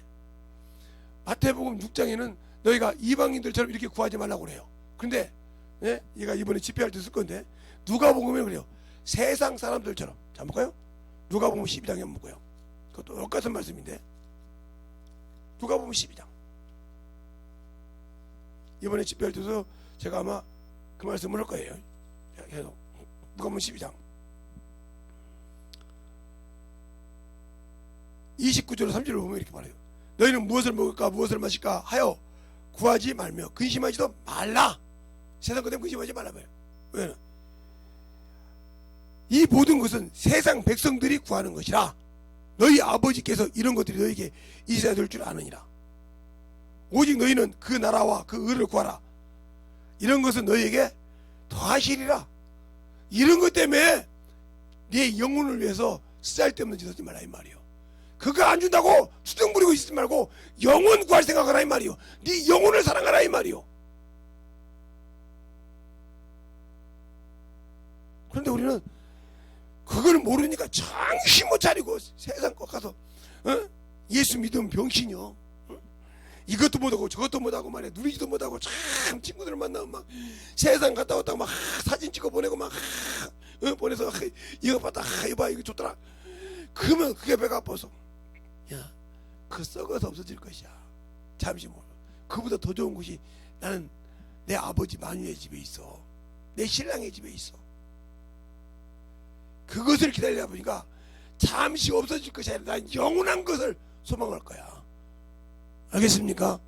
S1: 마태복음 6장에는 너희가 이방인들처럼 이렇게 구하지 말라고 그래요. 그런데 네? 얘가 이번에 집회할 때 쓸 건데, 누가복음에 그래요. 세상 사람들처럼. 자, 볼까요? 누가복음 12장에 한번 볼까요? 그것도 똑같은 말씀인데, 누가복음 12장. 이번에 집회할 때도 제가 아마 그 말씀을 할 거예요. 계속 누가복음 12장 29절 3절을 보면 이렇게 말해요. 너희는 무엇을 먹을까 무엇을 마실까 하여 구하지 말며 근심하지도 말라. 세상 것 때문에 근심하지 말라고요. 왜냐? 이 모든 것은 세상 백성들이 구하는 것이라 너희 아버지께서 이런 것들이 너희에게 있어야 될 줄 아느니라. 오직 너희는 그 나라와 그 의를 구하라. 이런 것은 너희에게 더하시리라. 이런 것 때문에 네 영혼을 위해서 쓰잘데없는 짓 하지 말라 이 말이요. 그거 안 준다고 수정 부리고 있지 말고 영혼 구할 생각하라 이 말이요. 네 영혼을 사랑하라 이 말이요. 그런데 우리는 그걸 모르니까 정신 못 차리고 세상 것 가서 예수 믿으면 병신이요. 이것도 못하고 저것도 못하고 말이야. 누리지도 못하고 참 친구들 만나면 막 세상 갔다 왔다가 막 사진 찍어 보내고 막 보내서 이거 봤다 이봐 이거 좋더라. 그러면 그게 배가 아파서 야, 그 썩어서 없어질 것이야. 잠시 뭐 그보다 더 좋은 곳이 나는 내 아버지 만유의 집에 있어. 내 신랑의 집에 있어. 그것을 기다리다 보니까 잠시 없어질 것이 아니라 난 영원한 것을 소망할 거야. 알겠습니까?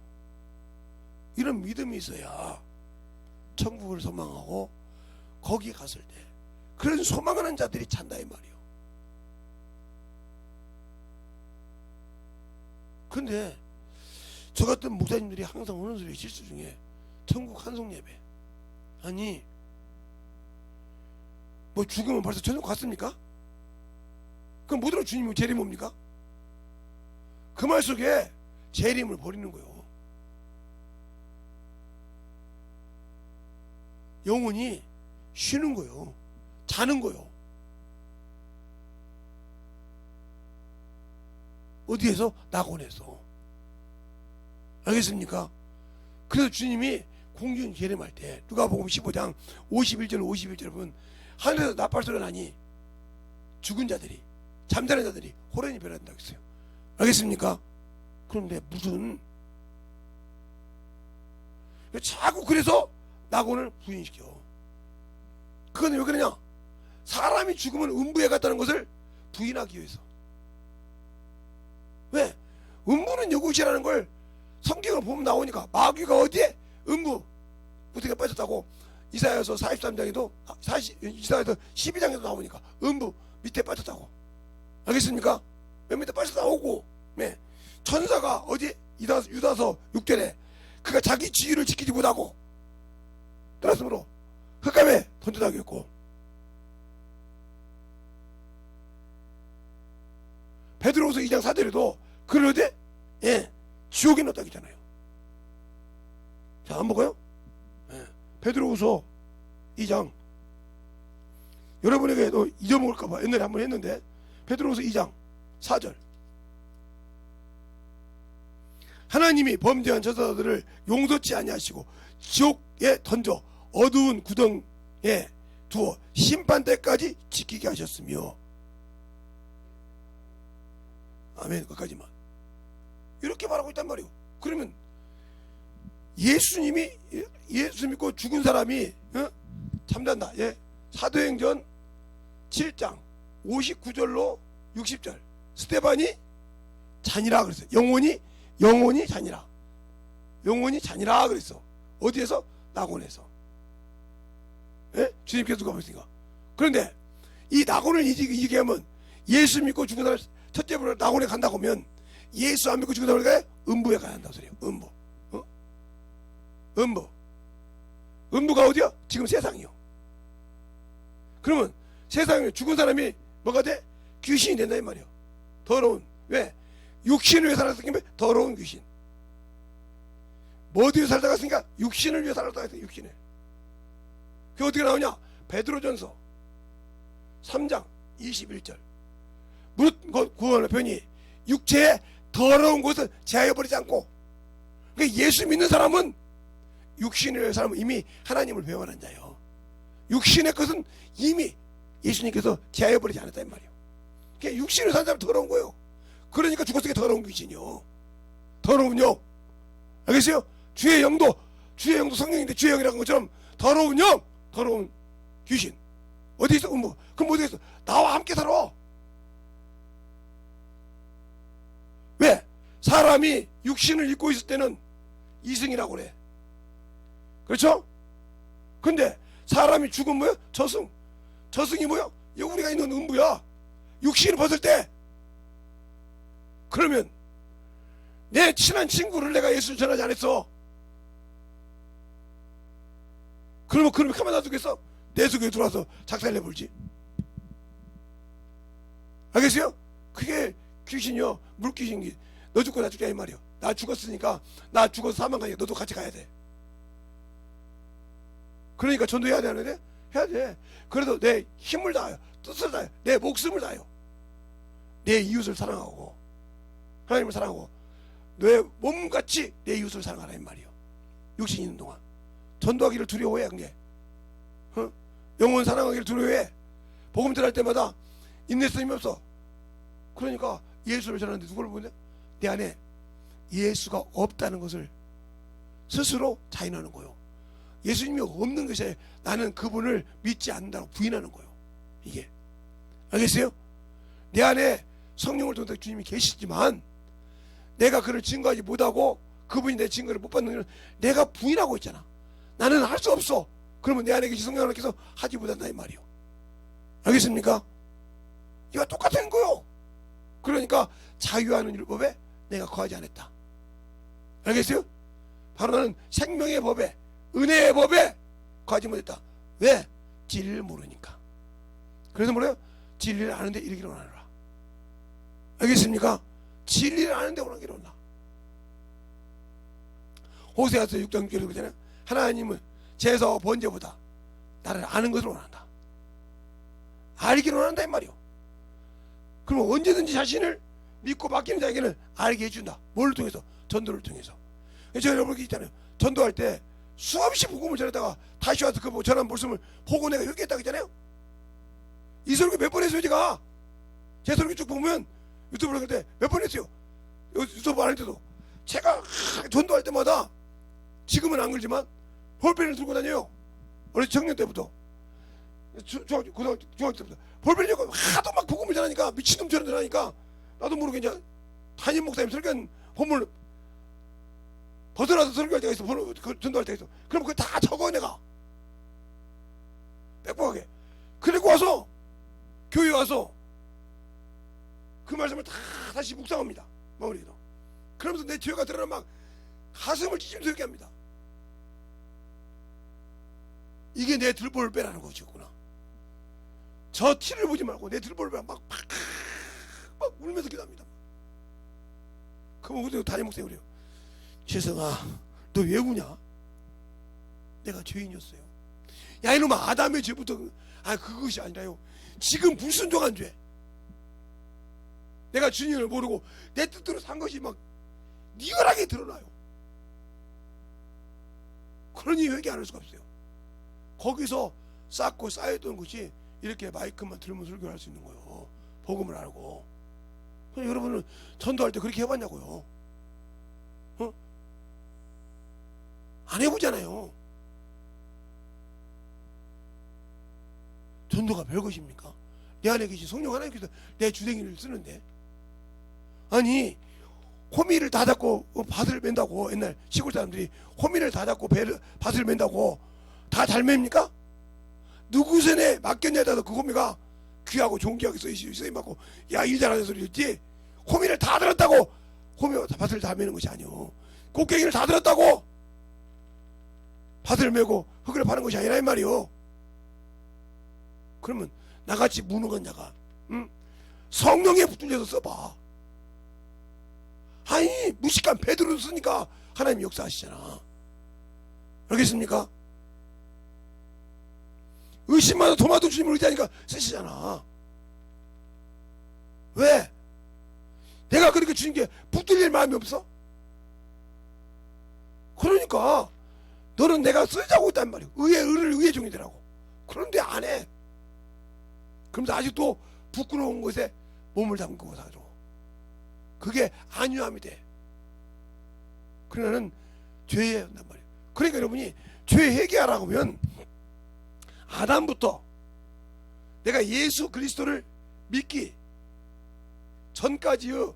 S1: 이런 믿음이 있어야 천국을 소망하고 거기 갔을 때 그런 소망하는 자들이 찬다 이 말이요. 근데 저 같은 목사님들이 항상 오는 소리 실수 중에 천국 한송 예배, 아니 뭐 죽으면 벌써 천국 갔습니까? 그럼 못 들어 주님이 재림 뭡니까? 그 말 속에 재림을 버리는 거예요. 영혼이 쉬는 거예요. 자는 거예요. 어디에서? 낙원에서. 알겠습니까? 그래서 주님이 공중 재림할 때 누가복음 15장 51절 보면 하늘에서 나팔소리가 나니 죽은 자들이 잠자는 자들이 호련히 변한다고 했어요. 알겠습니까? 그런데 무슨 자꾸 그래서 낙원을 부인시켜. 그건 왜 그러냐? 사람이 죽으면 음부에 갔다는 것을 부인하기 위해서. 왜? 음부는 이곳이라는 걸 성경을 보면 나오니까 마귀가 어디에? 음부 어떻게 빠졌다고 이사야서 43장에도 이사야서 12장에도 나오니까 음부 밑에 빠졌다고. 알겠습니까? 맨 밑에 빠져 나오고, 네. 천사가 어디 유다서 6절에 그가 자기 지위를 지키지 못하고 떠났으므로 흑암에 던져다겼고, 베드로후서 2장 4절에도 그를 어디? 예, 지옥에 넣었다 했잖아요. 자, 안 볼까요? 예, 베드로후서 2장. 여러분에게도 잊어먹을까봐 옛날에 한번 했는데 베드로후서 2장 4절. 하나님이 범죄한 저자들을 용서치 아니하시고 지옥에 던져 어두운 구덩이에 두어 심판 때까지 지키게 하셨으며. 아멘. 거기까지만. 이렇게 말하고 있단 말이에요. 그러면 예수님이, 예수 믿고 죽은 사람이 잠잔다. 예? 사도행전 7장 59절로 60절. 스데반이 잔이라 그랬어요. 영혼이 잔이라. 영혼이 잔이라 그랬어. 어디에서? 낙원에서. 예? 주님께서 누가 보셨으니까. 그런데 이 낙원을 이기게 하면 예수 믿고 죽은 사람 첫째부터 낙원에 간다고 하면 예수 안 믿고 죽은 사람을 가야 음부에 가야 한다고 소리예요. 음부. 음부. 음부가 어디야? 지금 세상이요. 그러면 세상에 죽은 사람이 뭐가 돼? 귀신이 된다 이 말이에요. 더러운. 왜? 육신을 위해 살았으니까 더러운 귀신. 뭐 어디에 살다가 갔으니까 육신을 위해 살았다가 했어요. 육신을. 그게 어떻게 나오냐? 베드로전서 3장 21절. 무릇 구원의 편이 육체의 더러운 것을 제하여버리지 않고. 그러니까 예수 믿는 사람은, 육신을 위해 사람은 이미 하나님을 배반한 자예요. 육신의 것은 이미 예수님께서 제하여버리지 않았다 이 말이에요. 그러니까 육신을 사는 사람은 더러운 거예요. 그러니까 죽었으니까 더러운 귀신이요. 더러운 영. 알겠어요? 주의 영도 성령인데 주의 영이라는 것처럼 더러운 영, 더러운 귀신. 어디 있어? 그럼 어디 있어? 나와 함께 살아. 왜? 사람이 육신을 입고 있을 때는 이승이라고 그래. 그렇죠? 근데 사람이 죽으면 뭐야? 저승. 저승이 뭐야? 여기 우리가 있는 음부야. 육신을 벗을 때. 그러면 내 친한 친구를 내가 예수를 전하지 않았어. 그러면 가만 놔두겠어? 내 속에 들어와서 작살 내볼지. 알겠어요? 그게 귀신이요. 물귀신이. 너 죽고 나 죽자 이 말이야. 나 죽었으니까 나 죽어서 사망 가니까 너도 같이 가야 돼. 그러니까 전도해야 되는데 해야 돼. 그래도 내 힘을 다해요. 뜻을 다해요. 내 목숨을 다해요. 내 이웃을 사랑하고 하나님을 사랑하고 내 몸같이 내 이웃을 사랑하라 이 말이요. 육신이 있는 동안 전도하기를 두려워해. 그게 영혼 사랑하기를 두려워해. 복음 전할 때마다 인내성이 없어. 그러니까 예수를 전하는데 누구를 보냐? 내 안에 예수가 없다는 것을 스스로 자인하는 거예요. 예수님이 없는 것에 나는 그분을 믿지 않는다고 부인하는 거예요. 이게 알겠어요? 내 안에 성령을 통해 주님이 계시지만 내가 그를 증거하지 못하고 그분이 내 증거를 못 받는 것은 내가 부인하고 있잖아. 나는 할 수 없어. 그러면 내 안에 계신 성령님께서 하지 못한다 이 말이요. 알겠습니까? 이거 똑같은 거요. 그러니까 자유하는 율법에 내가 거하지 않았다. 알겠어요? 바로 나는 생명의 법에, 은혜의 법에 거하지 못했다. 왜? 진리를 모르니까. 그래서 뭐래요? 진리를 아는데 이르기를 원하노라. 알겠습니까? 진리를 아는데 원하기를 원하. 호세아서 6장 6절에 그러잖아요. 하나님은 제사와 번제보다 나를 아는 것을 원한다. 알기를 원한다 이 말이요. 그럼 언제든지 자신을 믿고 맡기는 자에게는 알게 해준다. 뭘 통해서? 전도를 통해서. 제가 여러분께 있잖아요. 전도할 때 수없이 복음을 전했다가 다시 와서 그 전한 말씀을 보고 내가 회개했다고 했잖아요. 이 설교 몇 번 했어요 제가. 제 설교 쭉 보면 유튜브를 할 때 몇 번 했어요. 유튜브 안 할 때도 제가 전도할 때마다 지금은 안 그러지만 볼펜을 들고 다녀요. 어린 청년 때부터 고등학교 때부터 볼펜을 들고 하도 막 복음을 전하니까 미친놈처럼 전하니까 나도 모르게 이제 담임 목사님 설교한 본문을 벗어나서 설교할 때가 있어. 전도할 때가 있어. 그럼 그거 다 적어 내가 빽빽하게. 그리고 와서 교회 와서 그 말씀을 다 다시 묵상합니다. 마무리도. 그러면서 내 죄가 드러나면 막 가슴을 찢으면서 합니다. 이게 내 들보를 빼라는 것이구나. 저 티를 보지 말고 내 들보를 빼라. 막 울면서 기도합니다. 그러면 그때 담임 목사님 그래요. 재성아, 너 왜 우냐? 내가 죄인이었어요. 야 이놈아, 아담의 죄부터. 그것이 아니라요. 지금 불순종한 죄. 내가 주님을 모르고 내 뜻대로 산 것이 막 니걸하게 드러나요. 그러니 회개 안 할 수가 없어요. 거기서 쌓고 쌓였던 것이 이렇게 마이크만 들으면 설교를 할 수 있는 거예요. 복음을 알고. 여러분은 전도할 때 그렇게 해봤냐고요? 안 해보잖아요. 전도가 별것입니까? 내 안에 계신 성령 하나님께서 내 주댕이를 쓰는데, 아니 호미를 다 잡고 밭을 맨다고, 옛날 시골 사람들이 호미를 다 잡고 밭을 맨다고 다 잘 맵니까? 누구 손에 맡겼냐고 그 호미가 귀하고 존귀하게 쓰임받고 야 일 잘하는 소리 했지. 호미를 다 들었다고 호미가 밭을 다 매는 것이 아니오. 곡괭이를 다 들었다고 밭을 메고 흙을 파는 것이 아니라 이 말이오. 그러면 나같이 무능한 자가 성령에 붙들려서 써봐. 아니 무식한 베드로를 쓰니까 하나님이 역사하시잖아. 알겠습니까? 의심하는 도마도 주님을 의지하니까 쓰시잖아. 왜? 내가 그렇게 주님께 붙들릴 마음이 없어? 그러니까 너는 내가 쓰자고 있단 말이야. 의를 의의 종이 되라고. 그런데 안 해. 그러면서 아직도 부끄러운 것에 몸을 담그고 살아. 그게 안유함이 돼. 그러나는 죄에 한단 말이에요. 그러니까 여러분이 죄 회개하라고 하면 아담부터 내가 예수 그리스도를 믿기 전까지의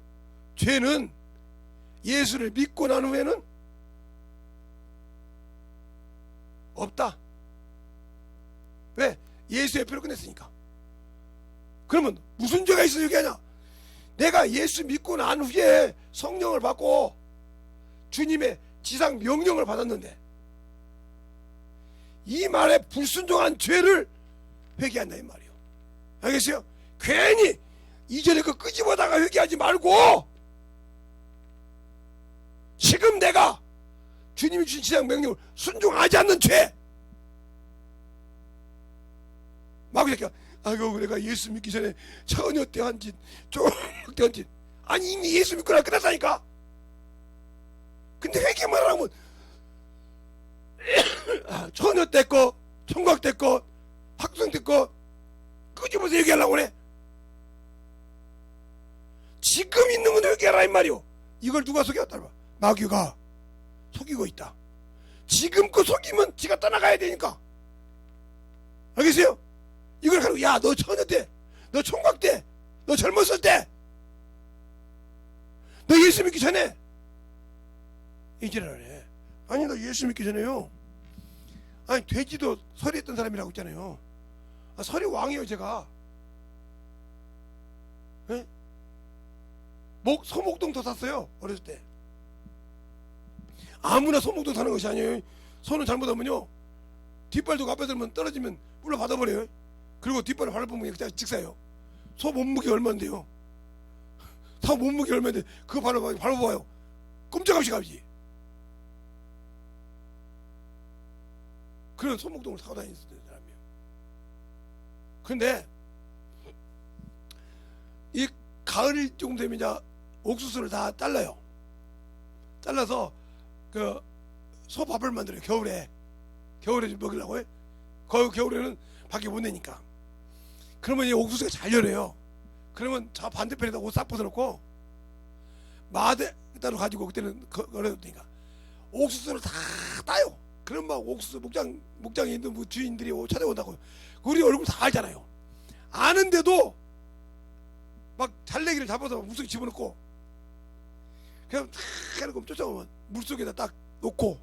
S1: 죄는 예수를 믿고 난 후에는 없다. 왜? 예수의 피로 끝냈으니까. 그러면 무슨 죄가 있어 여기 하냐? 내가 예수 믿고 난 후에 성령을 받고 주님의 지상 명령을 받았는데 이 말에 불순종한 죄를 회개한다 이 말이에요. 알겠어요? 괜히 이전에 그 끄집어다가 회개하지 말고 지금 내가 주님이 주신 지상 명령을 순종하지 않는 죄. 마구 새끼가 아이고 내가 예수 믿기 전에 처녀 때 한 짓, 쫄 때 한 짓. 아니 이미 예수 믿고 나 끝났다니까. 근데 회개만 하면 처녀 때 거, 총각 때 거, 학생 때 거 끄집어서 얘기하려고 그래. 지금 있는 건 회개하라 이 말이오. 이걸 누가 속였다 봐. 마귀가 속이고 있다. 지금 그 속이면 지가 떠나가야 되니까. 알겠어요? 이걸 가지고 야 너 처녀 때, 너 총각 때, 너 젊었을 때, 너 예수 믿기 전에 이지랄을 해. 아니 너 예수 믿기 전에요. 아니 돼지도 서리했던 사람이라고 있잖아요. 서리 왕이에요 제가. 예? 소목동 더 샀어요 어렸을 때. 아무나 소목동 사는 것이 아니에요. 손을 잘못하면요 뒷발 두고 앞에 들면 떨어지면 물러 받아버려요. 그리고 뒷발을 밟으면 그냥 직사예요. 소 몸무게 얼마인데요? 소 몸무게 얼마인데 그거 밟아봐요. 꼼짝없이 가지. 그런 소목동을 사고 다니는 사람이에요. 근데 이 가을이 조금 되면 이제 옥수수를 다 잘라요. 잘라서 그 소밥을 만들어요. 겨울에 좀 먹으려고 해. 겨울에는 밖에 못 내니까. 그러면 이 옥수수가 잘 열어요. 그러면 저 반대편에다 옷 싹 벗어놓고 마대 따로 가지고 그때는 걸어도 되니까 옥수수를 다 따요. 그럼 막 옥수수 목장에 있는 뭐 주인들이 찾아온다고. 우리 얼굴 다 알잖아요. 아는데도 막 잘내기를 잡아서 물속에 집어넣고 그냥 탁 해놓고 쫓아오면 물속에다 딱 놓고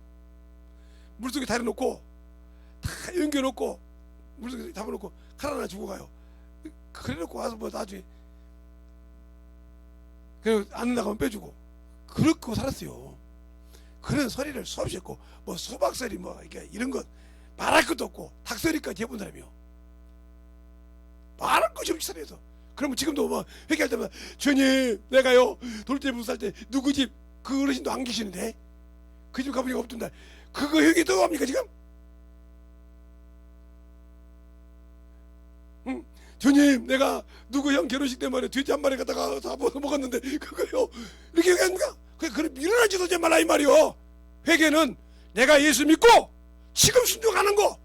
S1: 물속에 다리 놓고 다 연겨놓고 물속에 잡아놓고 칼 하나 주고 가요. 그래놓고 와서 뭐 나중에 그리고 안 나가면 빼주고 그렇게 살았어요. 그런 서리를 수없이 했고 뭐 수박서리 뭐 이렇게 이런 것 말할 것도 없고 닭서리까지 해본 사람이요. 말할 것이 없이 살아서. 그러면 지금도 뭐 회개할 때마다 주님 내가요 돌대부 살 때 누구 집 그 어르신도 안 계시는데 그 집 가보니까 없던데 그거 회개 또 합니까 지금? 응? 주님 내가 누구 형 결혼식 때 말이야 돼지 한 마리 갖다가 잡아서 먹었는데 그거요 이렇게 얘기합니까? 그래 밀어나지도 지 말라 이 말이요. 회개는 내가 예수 믿고 지금 순종하는 거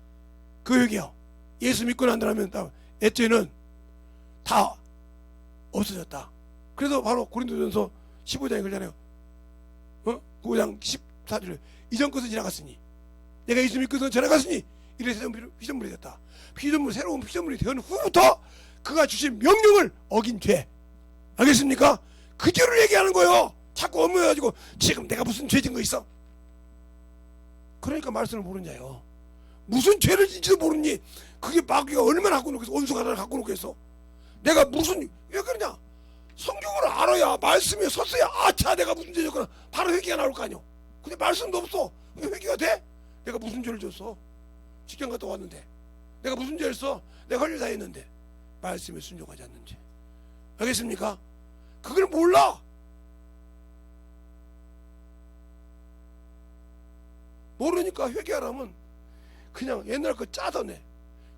S1: 그 회개요. 예수 믿고 난다면 애죄는 다 없어졌다. 그래서 바로 고린도전서 15장에 그러잖아요. 9장 14절에 이전 것은 지나갔으니 내가 예수 믿고서 지나갔으니 이래서 피조물이 됐다. 새로운 피조물이 된 후부터 그가 주신 명령을 어긴 죄. 알겠습니까? 그 죄를 얘기하는 거예요. 자꾸 업무해가지고 지금 내가 무슨 죄 진 거 있어? 그러니까 말씀을 모르는 자예요. 무슨 죄를 진지도 모르니 그게 마귀가 얼마나 갖고 놓겠어. 원수가 하나를 갖고 놓겠어. 내가 무슨 왜 그러냐? 성경을 알아야 말씀에 섰어야 아차 내가 무슨 죄 졌구나 바로 회개가 나올 거 아니오. 근데 말씀도 없어. 회개가 돼? 내가 무슨 죄를 졌어? 직장 갔다 왔는데 내가 무슨 죄를 했어? 내가 할 일 다 했는데 말씀에 순종하지 않는 죄. 알겠습니까? 그걸 몰라. 모르니까 회개하라면 그냥 옛날 거 짜다네.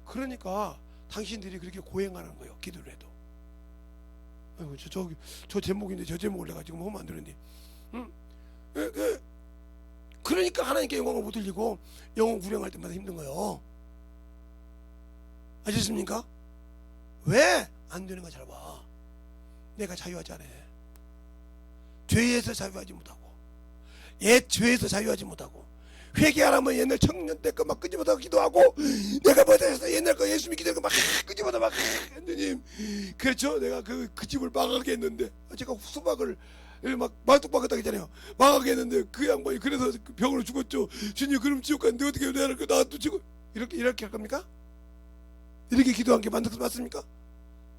S1: 그러니까 당신들이 그렇게 고행하는 거예요. 기도를 해도. 아이고, 저 제목인데 저 제목을 내가 지금 하면 안 되는데. 응? 그러니까 하나님께 영광을 못 돌리고 영혼 구령할 때마다 힘든 거예요. 아셨습니까? 왜 안 되는 거 잘 봐. 내가 자유하지 않아. 죄에서 자유하지 못하고 옛 죄에서 자유하지 못하고 회개하라면 옛날 청년 때 거 막 끄집어서 기도하고 내가 뭐해서 옛날 거 예수 믿기 전에 막 끄집어서 막 하느님 그렇죠. 내가 그 집을 망하게 했는데 제가 수박을 막 말뚝 박았다 했잖아요. 망하게 했는데 그 양반이 그래서 병으로 죽었죠. 주님 그럼 지옥 갔는데 어떻게 해야 할까? 나도 지금 이렇게 할 겁니까? 이렇게 기도한 게 맞습니까?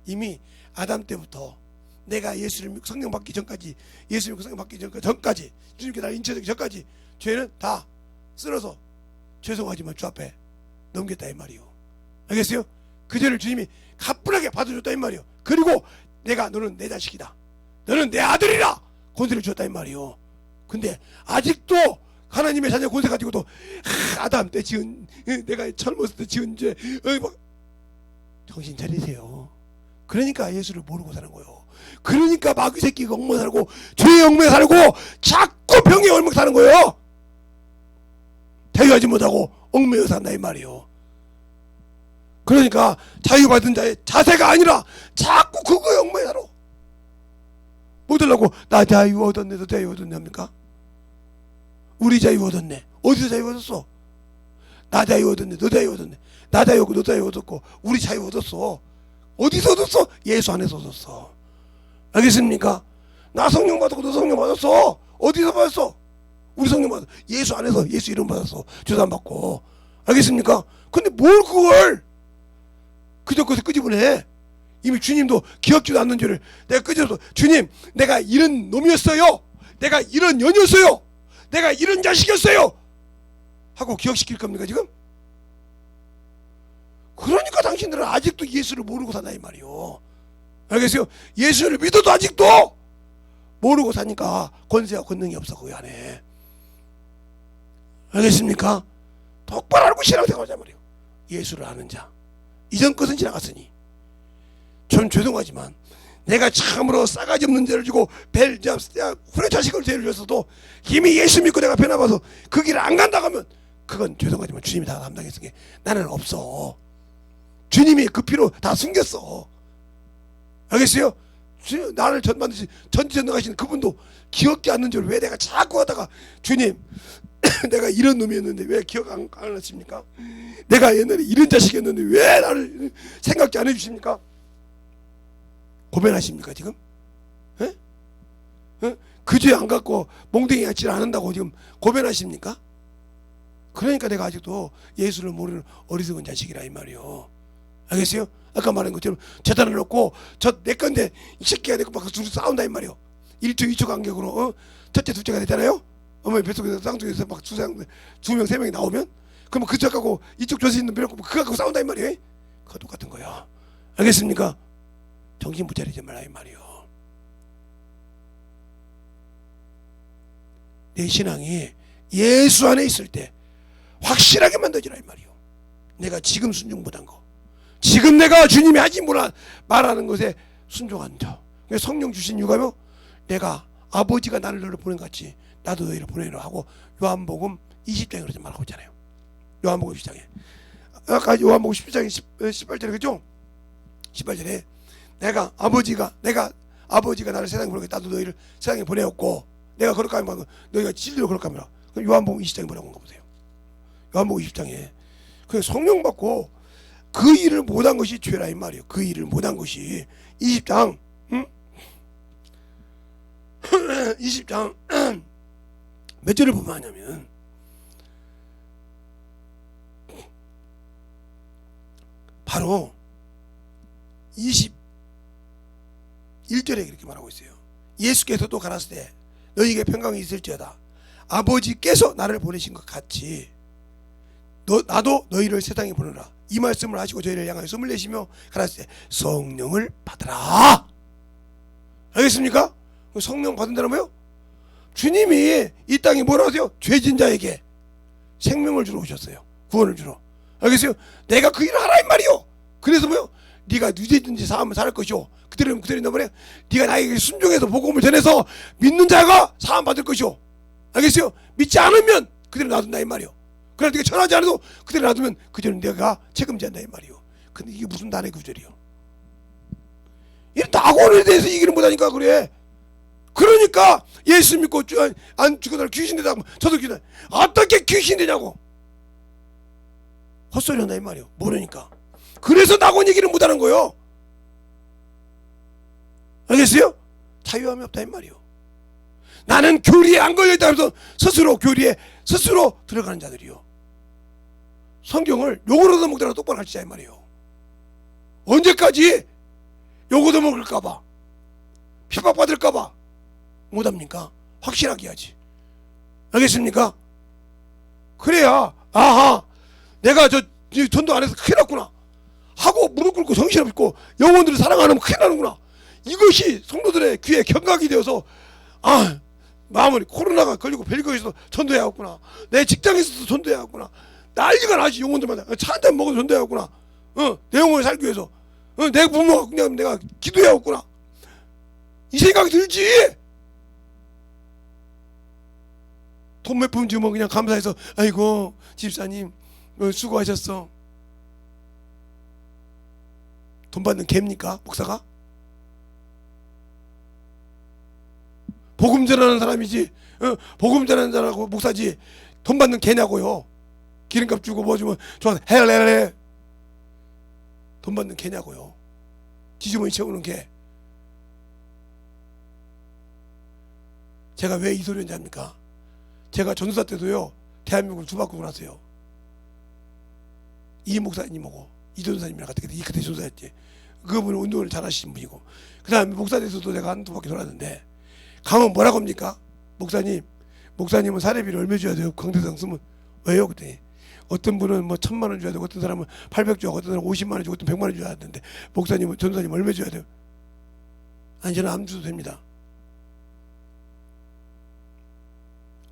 S1: 이미 아담 때부터 내가 예수를 믿고 성령 받기 전까지 예수 믿고 성령 받기 전까지 주님께 나를 인쳐주기 전까지 죄는 다 쓸어서 죄송하지만 주 앞에 넘겼다 이 말이요. 알겠어요? 그 죄를 주님이 가뿐하게 받아줬다 이 말이요. 그리고 내가 너는 내 자식이다. 너는 내 아들이라 권세를 주었다 이 말이요. 근데 아직도 하나님의 자녀 권세 가지고도 아담 때 지은 내가 젊었을 때 지은 죄 정신 차리세요. 그러니까 예수를 모르고 사는 거예요. 그러니까 마귀 새끼가 얽매 살고 죄의 얽매 살고 자꾸 병에 얽매 사는 거예요. 자유하지 못하고 얽매여 산다 이 말이에요. 그러니까 자유받은 자의 자세가 아니라 자꾸 그거에 얽매여 살아. 뭐 들라고 나 자유 얻었네 너 자유 얻었네 합니까? 우리 자유 얻었네. 어디서 자유 얻었어? 나 자유 얻었네 너 자유 얻었네. 나 자유 얻고 너 자유 얻었고 우리 자유 얻었어. 어디서 얻었어? 예수 안에서 얻었어. 알겠습니까? 나 성령 받았고 너 성령 받았어. 어디서 받았어? 우리 성령 받았어. 예수 안에서 예수 이름 받았어. 주사 안 받고. 알겠습니까? 근데 뭘 그걸 그저 것을 끄집어내. 이미 주님도 기억지도 않는 줄을 내가 끄집어서 주님 내가 이런 놈이었어요. 내가 이런 년이었어요. 내가 이런 자식이었어요. 하고 기억시킬 겁니까 지금? 그러니까 당신들은 아직도 예수를 모르고 사나 이 말이요. 알겠어요? 예수를 믿어도 아직도 모르고 사니까 권세와 권능이 없어 그 안에. 알겠습니까? 똑바로 알고 신앙생활하자 말이요. 예수를 아는 자. 이전 것은 지나갔으니. 좀 죄송하지만 내가 참으로 싸가지 없는 죄를 지고 후레 자식을 죄를 줬어도 이미 예수 믿고 내가 변화봐서 그 길을 안 간다고 하면 그건 죄송하지만 주님이 다 담당했으니 나는 없어. 주님이 그 피로 다 숨겼어. 알겠어요? 나를 전지전능하신 그분도 기억지 않는 줄 왜 내가 자꾸 하다가 주님 내가 이런 놈이었는데 왜 기억 안 하십니까? 내가 옛날에 이런 자식이었는데 왜 나를 생각지 안 해주십니까? 고민하십니까 지금? 에? 에? 그 죄 안 갖고 몽둥이 같지 안 한다고 지금 고민하십니까? 그러니까 내가 아직도 예수를 모르는 어리석은 자식이라 이 말이요. 알겠어요? 아까 말한 것처럼 재단을 놓고 저 내 건데 이 새끼가 내거 막 둘이 싸운다 이 말이요. 1초 2초 간격으로 첫째 둘째가 되잖아요. 어머니 뱃속에서 쌍둥이에서 막 두 명 세 명이 나오면 그러면 그쪽 갖고 이쪽 조수 있는 놈 그거 갖고 싸운다 이 말이에요. 그거 똑같은 거야. 알겠습니까? 정신 못 차리지 말라 이 말이요. 내 신앙이 예수 안에 있을 때 확실하게 만들어지라 이 말이요. 내가 지금 순종 못한 거, 지금 내가 주님이 하지 말하는 것에 순종한 자. 성령 주신 이유가요, 내가 아버지가 나를 너를 보낸 것 같이 나도 너희를 보내려 하고 요한복음 20장에 그러지 말라고 했잖아요. 요한복음 20장에 아까 요한복음 10장 18절에 그죠? 18절에 내가 아버지가 나를 세상에 보내고 나도 너희를 세상에 보내었고 내가 그럴까 하면 너희가 진리로 그럴까 하면 요한복음 20장에 뭐라고 한가 보세요. 요한복음 20장에 그 성령 받고 그 일을 못한 것이 죄라 이 말이에요. 그 일을 못한 것이 20장 20장 몇 절을 보면 하냐면 바로 21절에 그렇게 말하고 있어요. 예수께서도 가라사대 너희에게 평강이 있을지어다. 아버지께서 나를 보내신 것 같이 나도 너희를 세상에 보내라. 이 말씀을 하시고 저희를 향하여 숨을 내쉬며 가라사대 성령을 받으라. 알겠습니까? 성령 받은다는 뭐요? 주님이 이 땅에 뭐라 하세요? 죄진 자에게 생명을 주러 오셨어요. 구원을 주러. 알겠어요? 내가 그 일을 하라 이 말이요. 그래서 뭐요? 네가 누제든지 사함을 살 것이요. 그들은 너번에 네가 나에게 순종해서 복음을 전해서 믿는 자가 사함 받을 것이요. 알겠어요? 믿지 않으면 그들은 놔둔다 이 말이요. 그러나 네가 전하지 않아도 그들을 놔두면 그들은 내가 책임진다 이 말이요. 근데 이게 무슨 단의 구절이요? 이 낙원에 대해서 얘기를 못하니까 그래. 그러니까 예수 믿고 안 죽은 날 귀신 되다고 저도 귀신 어떻게 귀신 되냐고 헛소리 한다 이 말이요. 모르니까. 그래서 낙원 얘기를 못하는 거요. 알겠어요? 자유함이 없다 이 말이요. 나는 교리에 안 걸려있다 하면서 스스로 교리에 스스로 들어가는 자들이요. 성경을 욕을 얻어먹더라도 똑바로 가르치자 이 말이요. 언제까지 욕 얻어먹을까봐 핍박받을까봐 못합니까? 확실하게 해야지. 알겠습니까? 그래야 아하 내가 저 전도 안 해서 큰일 났구나 하고 무릎 꿇고 정신없고 영혼들을 사랑 안 하면 큰일 나는구나. 이것이 성도들의 귀에 경각이 되어서 아 마음을 코로나가 걸리고 벨기에에서도 전도해야겠구나. 내 직장에서도 전도해야겠구나. 난리가 나지. 영혼들마다 차 한 잔 먹어도 전도해야겠구나. 내 영혼을 살기 위해서 내 부모가 그냥 내가 기도해야겠구나. 이 생각이 들지. 돈 몇 푼 주면 그냥 감사해서 아이고 집사님 수고하셨어. 돈 받는 개입니까 목사가? 복음 전하는 사람이지. 복음 전하는 사람하고 목사지. 돈 받는 개냐고요. 기름값 주고 뭐 주면 좋아서 헬렐레. 돈 받는 개냐고요. 지주머니 채우는 개. 제가 왜 이 소리 하는지 압니까? 제가 전도사 때도요 대한민국을 두 바퀴 돌았어요. 이 목사님하고 이 전도사님이랑 같은 그때 전도사였지. 그분은 운동을 잘 하시는 분이고, 그 다음에 목사 돼서도 내가 한두 바퀴 돌았는데, 가면 뭐라고 합니까? 목사님은 사례비를 얼마 줘야 돼요? 강대상 쓰면. 왜요? 그랬더니 어떤 분은 뭐 1,000만 원 줘야 되고, 어떤 사람은 800 주고, 어떤 사람은 50만 원 주고, 어떤 100만 원 줘야 되는데, 전도사님 얼마 줘야 돼요? 아니, 저는 안 줘도 됩니다.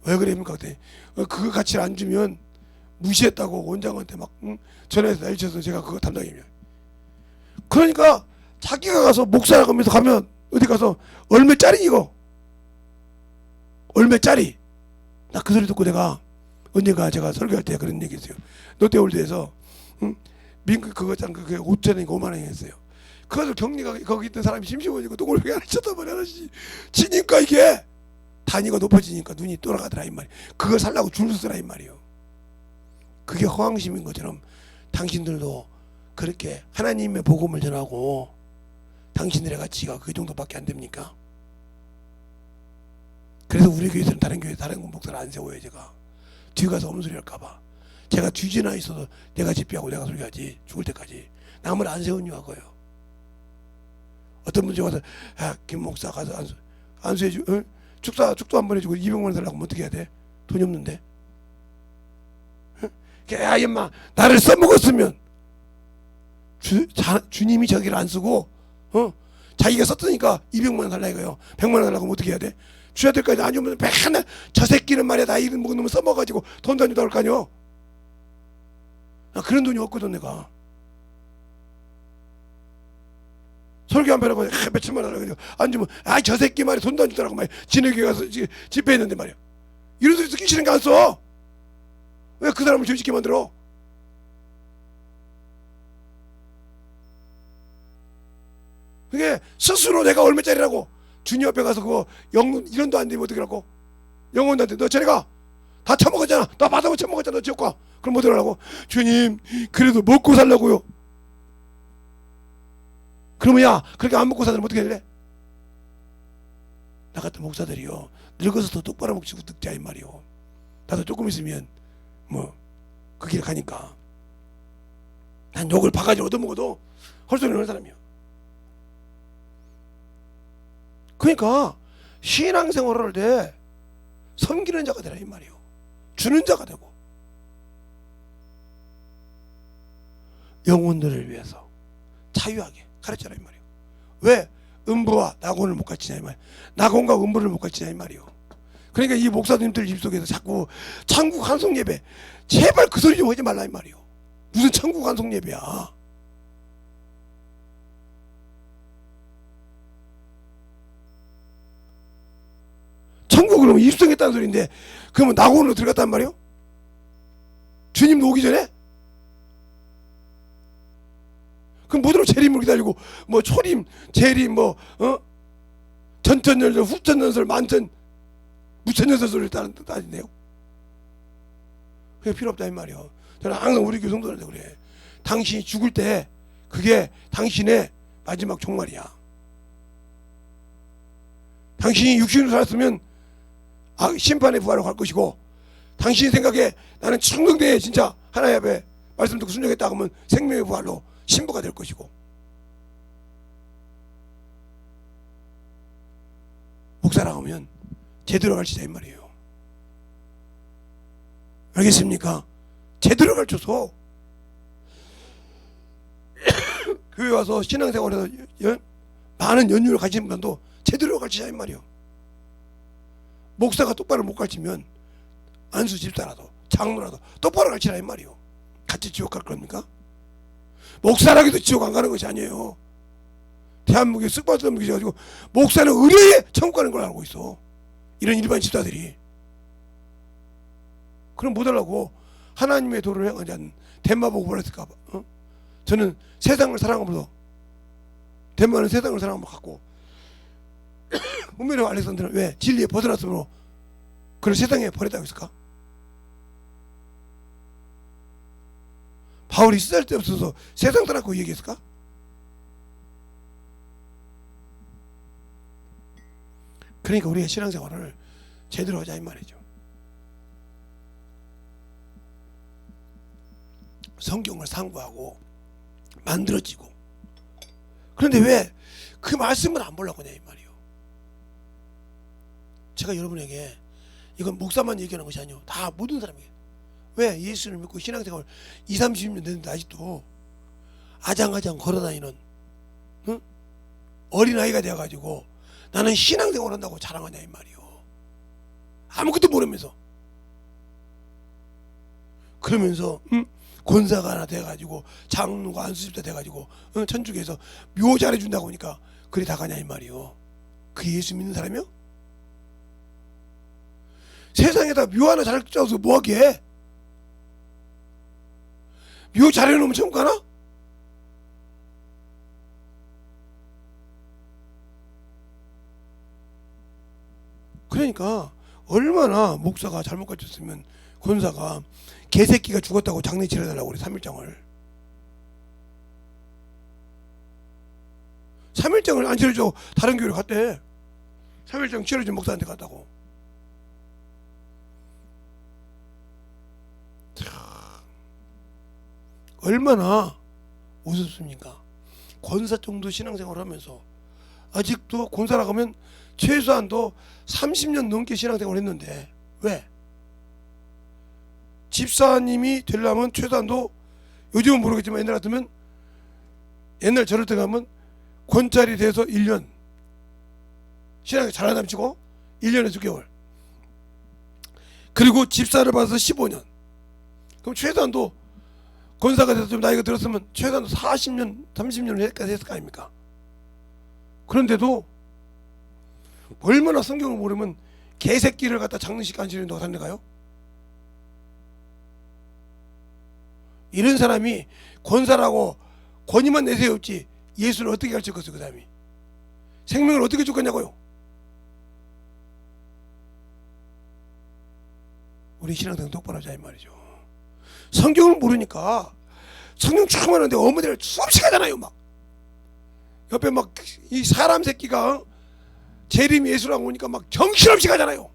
S1: 왜 그럽니까? 그랬더니 그 가치를 안 주면 무시했다고 원장한테 막 전화해서 난리쳐서 제가 그거 담당입니다. 그러니까 자기가 가서 목사라고 하면서 가면 어디 가서 얼마짜리 이거? 얼마짜리? 나 그 소리 듣고 내가 언젠가 제가 설교할 때 그런 얘기 했어요. 롯데월드에서 민국 그거 짱 그게 5천원인가 5만 원이 했어요. 그것을 격리가 거기 있던 사람이 심심해지고 똥을 왜 안 쳐다보냐 하나씩 치니까 이게 단위가 높아지니까 눈이 돌아가더라 이 말이야. 그걸 살라고 줄을 서라 이 말이요. 그게 허황심인 것처럼 당신들도 그렇게 하나님의 복음을 전하고 당신들의 가치가 그 정도밖에 안 됩니까? 그래서 우리 교회에서는 다른 교회 다른 목사를 안 세워요. 제가 뒤에 가서 없는 소리 할까봐. 제가 뒤지나 있어도 내가 집회하고 내가 설교하지. 죽을 때까지 남을 안 세운 이유가 그거예요. 어떤 분 저가서 김 목사 가서 안수해주 축도 한 번 해주고 200만 원 달라고 하면 어떻게 해야 돼? 돈이 없는데. 야 임마 나를 써먹었으면 주님이 저기를 안 쓰고 자기가 썼으니까 200만 원 달라 이거요. 100만 원 달라고 하면 어떻게 해야 돼? 주야 될 거 아니야. 안 주면 맨날 저 새끼는 말이야 나 이름 먹은 놈을 써먹어가지고 돈도 안 주다 할 거 아니야. 그런 돈이 없거든 내가. 설교 한 번 하고 몇천만 원 하고 안 주면 저 새끼 말이야 돈도 안 주더라고 말이야. 지네교회 가서 집회했는데 말이야. 이런 소리 듣기 싫은 거 안 써. 왜 그 사람을 죄짓게 만들어? 그게 스스로 내가 얼마짜리라고 주님 앞에 가서 그거 이런도 안 되면 어떡하라고? 영혼한테 너 저리 가. 다 처먹었잖아. 나 받아서 처먹었잖아. 너 지옥 가. 그럼 뭐 어떡하라고? 주님 그래도 먹고 살라고요. 그러면 야 그렇게 안 먹고 살면 어떻게 할래? 나 같은 목사들이요 늙어서 더 똑바로 먹고 듣자 이 말이요. 나도 조금 있으면 뭐 그 길 가니까 난 욕을 바가지 얻어먹어도 헐소리 하는 사람이야. 그러니까 신앙생활을 할 때 섬기는 자가 되라 이 말이요. 주는 자가 되고 영혼들을 위해서 자유하게 가르쳐라 이 말이요. 왜 음부와 낙원을 못 가르치냐 이 말이요. 낙원과 음부를 못 가르치냐 이 말이요. 그러니까 이 목사님들 입속에서 자꾸 천국 한송 예배 제발 그 소리 좀 하지 말라 이 말이요. 무슨 천국 한송 예배야. 천국으로 입성했다는 소리인데 그러면 낙원으로 들어갔단 말이요? 주님도 오기 전에? 그럼 뭐대로 재림을 기다리고 뭐 초림, 재림 전천연설, 후천연설, 만천 무천연설 소리를 따지네요. 그게 필요 없다 이 말이요. 저는 항상 우리 교회 성도들한테 그래. 당신이 죽을 때 그게 당신의 마지막 종말이야. 당신이 육신으로 살았으면 심판의 부활로 갈 것이고 당신 생각에 나는 청정대에 진짜 하나님 앞에 말씀 듣고 순종했다 하면 생명의 부활로 신부가 될 것이고 목사라고 하면 제대로 가르치자 이 말이에요. 알겠습니까? 제대로 가르쳐서 교회 와서 신앙생활에서 많은 연륜을 가진 분도 제대로 가르치자 이 말이에요. 목사가 똑바로 못 가르치면 안수 집사라도 장로라도 똑바로 가르치라 이 말이에요. 같이 지옥 갈 겁니까? 목사라기도 지옥 안 가는 것이 아니에요. 대한민국에 쓱박스가 묵혀져가지고 목사는 의뢰에 천국 가는 걸 알고 있어. 이런 일반 집사들이. 그럼 못 하려고 하나님의 도를 행하지 않는 덴마 보고 보냈을까 봐. 저는 세상을 사랑함으로, 덴마는 세상을 사랑함으로 갖고 운명의 알렉산더는 왜? 진리에 벗어났으므로 그를 세상에 버렸다고 했을까? 바울이 쓸데없어서 세상 떠났고 얘기했을까? 그러니까 우리가 신앙생활을 제대로 하자 이 말이죠. 성경을 상고하고 만들어지고. 그런데 왜 그 말씀을 안 보려고 하냐 이 말이에요. 제가 여러분에게 이건 목사만 얘기하는 것이 아니에요. 다 모든 사람에게. 왜? 예수를 믿고 신앙생활 20, 30년 됐는데 아직도 아장아장 걸어다니는 어린아이가 되어가지고 나는 신앙생활 한다고 자랑하냐 이 말이에요. 아무것도 모르면서. 그러면서 권사가 하나 돼가지고 장로가 안수집사 돼가지고 천주교에서 묘 잘해준다고 하니까 그리 다 가냐 이 말이요. 그 예수 믿는 사람이요? 세상에다 묘 하나 잘 짜서 뭐하게? 묘 잘해놓으면 천국 가나? 그러니까 얼마나 목사가 잘못 가르쳤으면 권사가 개새끼가 죽었다고 장례 치러달라고 그래. 3일장을 3일장을 안 치러줘. 다른 교회로 갔대. 3일장 치러준 목사한테 갔다고. 얼마나 우습습니까? 권사 정도 신앙생활을 하면서 아직도 권사라고 하면 최소한도 30년 넘게 신앙생활을 했는데 왜? 집사님이 되려면 최소한도 요즘은 모르겠지만 옛날 같으면 옛날 저럴 때 가면 권찰이 돼서 1년 신앙이 잘하다 치고 1년에 6개월 그리고 집사를 받아서 15년 그럼 최소한도 권사가 돼서 좀 나이가 들었으면 최소한도 40년 30년을 했을 거 아닙니까? 그런데도 얼마나 성경을 모르면 개새끼를 갖다 장례식 안 치르는 누가 산다가요? 이런 사람이 권사라고 권위만 내세웠지 예수를 어떻게 가르쳤겠어요? 그 사람이 생명을 어떻게 줬겠냐고요? 우리 신앙생활 똑바로 하자 이 말이죠. 성경을 모르니까 성경 쭉 하는데 어머니를 수없이 가잖아요. 막 옆에 막 이 사람 새끼가 재림 예수라고 오니까 막 정신없이 가잖아요.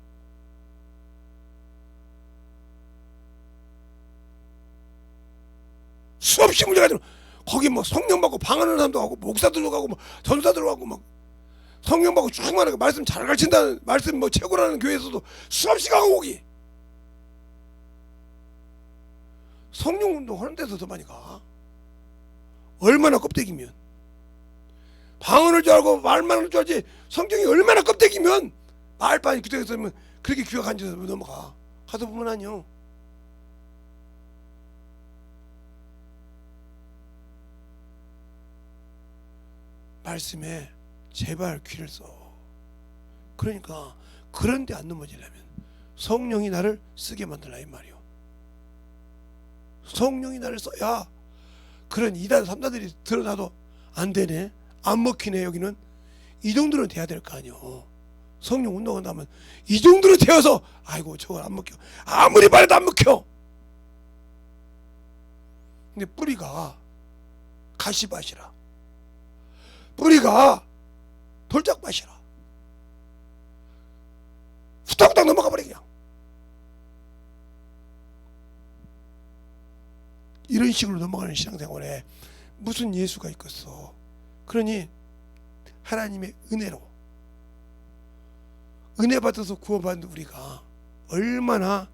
S1: 수없이 문제가 되는 거기 뭐 성령 받고 방언하는 사람도 가고 목사들도 가고 뭐 전사들도 가고 막 성령 받고 쭉 말하고 말씀 잘 가르친다는 말씀 뭐 최고라는 교회에서도 수없이 가고 거기 성령 운동 하는 데서 더 많이 가. 얼마나 껍데기면 방언을 줄 알고 말만 할 줄 알지 성경이 얼마나 껍데기면 말빨이 그때 쓰면 그렇게 귀가 간지러서 넘어가. 가서 보면 아니요. 말씀에 제발 귀를 써. 그러니까 그런 데 안 넘어지려면 성령이 나를 쓰게 만들라 이 말이요. 성령이 나를 써야 그런 2단 3단들이 드러나도 안 되네 안 먹히네. 여기는 이 정도는 돼야 될 거 아니요. 성령 운동한다면 이 정도는 되어서 아이고 저건 안 먹혀 아무리 말해도 안 먹혀. 근데 뿌리가 가시밭이라 뿌리가 돌짝밭이라 후딱후딱 넘어가 버려 그냥. 이런 식으로 넘어가는 신앙생활에 무슨 예수가 있겠어. 그러니 하나님의 은혜로 은혜 받아서 구원받는 우리가 얼마나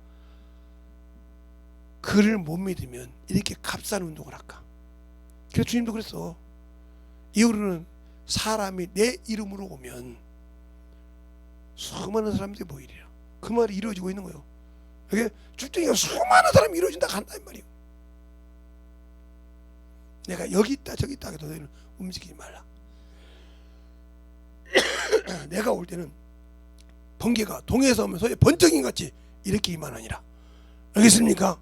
S1: 그를 못 믿으면 이렇게 값싼 운동을 할까. 그래서 주님도 그랬어. 이후로는 사람이 내 이름으로 오면 수많은 사람들이 모이리라. 그 말이 이루어지고 있는 거예요. 이게 쭉쭉이가 수많은 사람이 이루어진다 한다 이 말이에요. 내가 여기 있다 저기 있다 해도 너희는 움직이지 말라. 내가 올 때는 번개가 동해에서 오면 소위 번쩍인 같이 이렇게 임하느니라. 알겠습니까?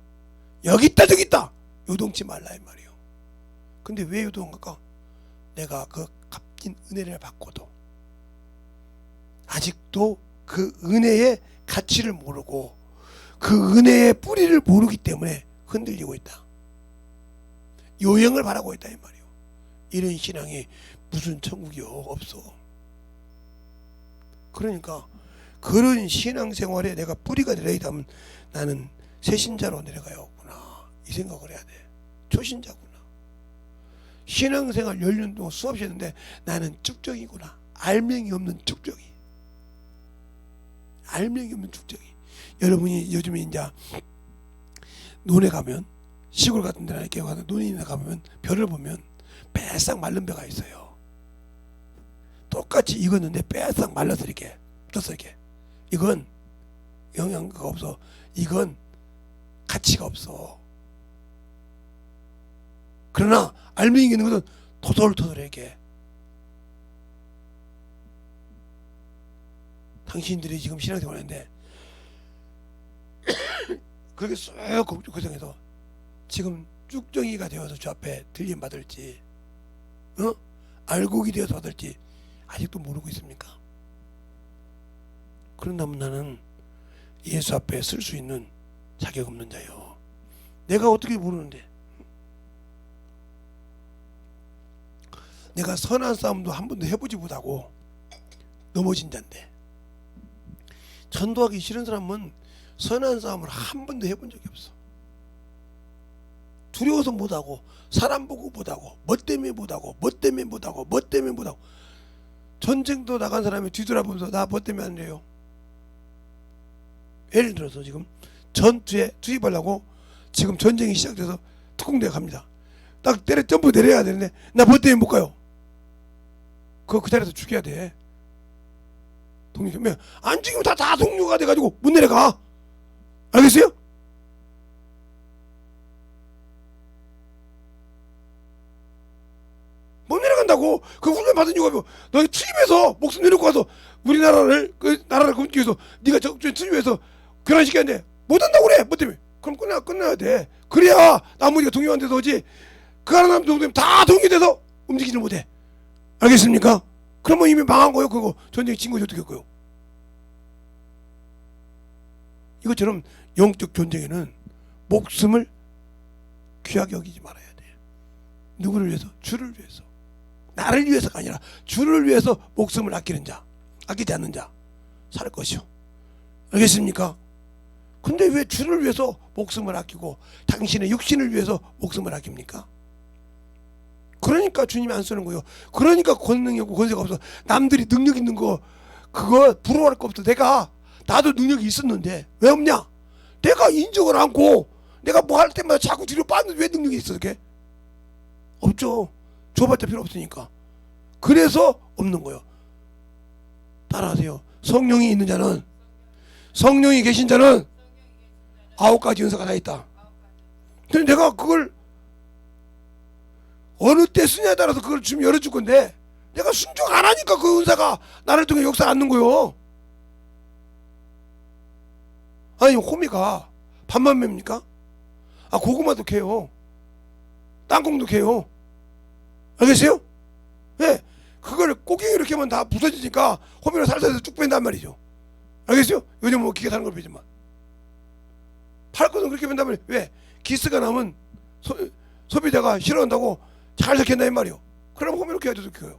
S1: 여기 있다 저기 있다 요동치 말라 이 말이에요. 근데 왜 요동할까? 내가 그 값진 은혜를 받고도 아직도 그 은혜의 가치를 모르고 그 은혜의 뿌리를 모르기 때문에 흔들리고 있다. 요행을 바라고 있다 이 말이에요. 이런 신앙이 무슨 천국이요? 없어. 그러니까 그런 신앙생활에 내가 뿌리가 내려있다면 나는 새신자로 내려가야겠구나 이 생각을 해야 돼. 초신자구나. 신앙생활 10년 동안 수없이 했는데 나는 쭉정이구나. 알맹이 없는 쭉정이. 알맹이 없는 쭉정이. 여러분이 요즘에 이제 논에 가면 시골 같은 데나 이렇게 가서 논에 가면 벼를 보면 빼싹 마른 벼가 있어요. 똑같이 익었는데 빼싹 말라서 이렇게 붙어서 이렇게. 이건 영양가가 없어. 이건 가치가 없어. 그러나 알맹이 있는 것은 토돌토돌하게. 당신들이 지금 신앙생활 하는데 그렇게 쑥 고생해서 지금 쭉정이가 되어서 주 앞에 들림 받을지 알곡이 되어서 받을지 아직도 모르고 있습니까? 그런다면 나는 예수 앞에 쓸 수 있는 자격 없는 자요. 내가 어떻게 모르는데. 내가 선한 싸움도 한 번도 해보지 못하고 넘어진 자인데, 전도하기 싫은 사람은 선한 싸움을 한 번도 해본 적이 없어. 두려워서 못하고, 사람 보고 못하고, 뭐 때문에 못하고, 뭐 때문에 못하고, 뭐 때문에 못하고. 전쟁도 나간 사람이 뒤돌아보면서 나 뭐 때문에 안 돼요? 예를 들어서 지금 전투에 투입하려고 지금 전쟁이 시작돼서 특공대가 갑니다. 딱 점프 내려야 되는데 나 뭐 때문에 못 가요? 그거 그 자리에서 죽여야 돼. 독립. 안 죽이면 다 동료가 돼가지고 못 내려가. 알겠어요? 못 내려간다고. 그 훈련 받은 이유가 뭐? 너희 투입해서 목숨 내놓고 가서 우리나라를 그 나라를 건기 위해서 네가 적주에 투입해서 교란시켰는데 못한다고 그래. 뭐 때문에? 그럼 끝나야 돼. 그래야 나머지가 동요한 데서 오지. 그 하나 남은 동료면 다 동요돼서 움직이지 못해. 알겠습니까? 그러면 이미 망한 거요. 그거 전쟁 진 거지 어떻게 할 거요? 이것처럼 영적 전쟁에는 목숨을 귀하게 여기지 말아야 돼. 누구를 위해서? 주를 위해서. 나를 위해서가 아니라 주를 위해서 목숨을 아끼는 자, 아끼지 않는 자 살 것이요. 알겠습니까? 근데 왜 주를 위해서 목숨을 아끼고 당신의 육신을 위해서 목숨을 아낍니까? 그러니까 주님이 안 쓰는 거예요. 그러니까 권능이 없고 권세가 없어. 남들이 능력 있는 거 그거 부러워할 거 없어. 나도 능력이 있었는데 왜 없냐? 내가 인정을 않고 내가 뭐 할 때마다 자꾸 뒤로 빠는데 왜 능력이 있어? 그게 없죠. 줘봤자 필요 없으니까. 그래서 없는 거예요. 따라하세요. 성령이 있는 자는, 성령이 계신 자는 9가지 은사가 다 있다. 근데 내가 그걸 어느 때 쓰냐에 따라서 그걸 좀 열어줄 건데 내가 순종 안 하니까 그 은사가 나를 통해 역사 않는 거요. 아니 호미가 밥만 맵니까? 고구마도 캐요. 땅콩도 캐요. 알겠어요? 왜? 그걸 꼬갱이 이렇게 하면 다 부서지니까 호미를 살살해서 쭉 뺀단 말이죠. 알겠어요? 요즘 뭐 기계 사는 걸 빼지만 팔 것은 그렇게 뺀단 말이에요. 왜? 기스가 나면 소비자가 싫어한다고 잘 섞였나 이 말이요. 그럼 호미 이렇게 해도 켜요.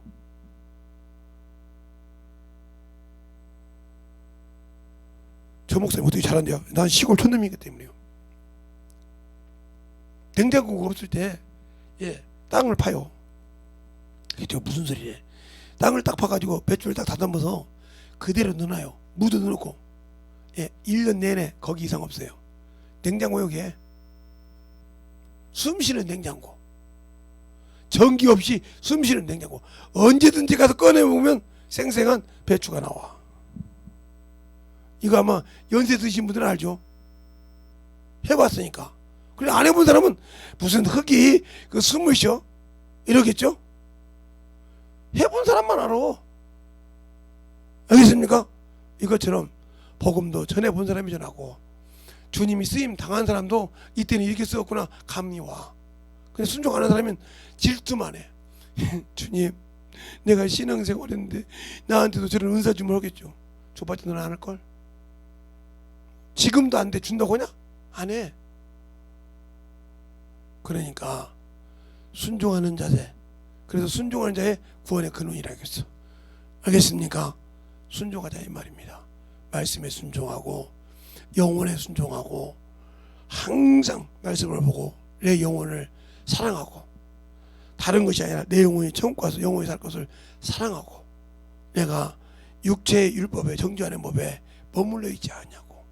S1: 저 목사님 어떻게 잘한대요? 난 시골 촌놈이기 때문에요. 냉장고가 없을 때 땅을 파요. 이게 무슨 소리래? 땅을 딱 파가지고 배추를 딱 다듬어서 그대로 넣어놔요. 무도 넣어놓고 1년 내내 거기 이상 없어요. 냉장고 여기에 숨쉬는 냉장고, 전기 없이 숨쉬는 냉장고. 언제든지 가서 꺼내보면 생생한 배추가 나와. 이거 아마 연세 드신 분들은 알죠? 해봤으니까. 그래 안 해본 사람은 무슨 흙이 그 숨을 쉬어? 이러겠죠? 해본 사람만 알아. 알겠습니까? 이것처럼 복음도 전해본 사람이 전하고 주님이 쓰임 당한 사람도 이때는 이렇게 쓰었구나 감이 와. 근데 순종하는 사람은 질투만 해. 주님, 내가 신앙생활 했는데 나한테도 저런 은사 주면 하겠죠. 줘봤자 너는 안 할걸? 지금도 안 돼. 준다고 하냐? 안 해. 그러니까 순종하는 자세. 그래서 순종하는 자의 구원의 근원이라고 했어. 알겠습니까? 순종하자 이 말입니다. 말씀에 순종하고 영혼에 순종하고 항상 말씀을 보고 내 영혼을 사랑하고 다른 것이 아니라 내 영혼이 천국 가서 영혼이 살 것을 사랑하고 내가 육체의 율법에 정죄하는 법에 머물러 있지 않냐고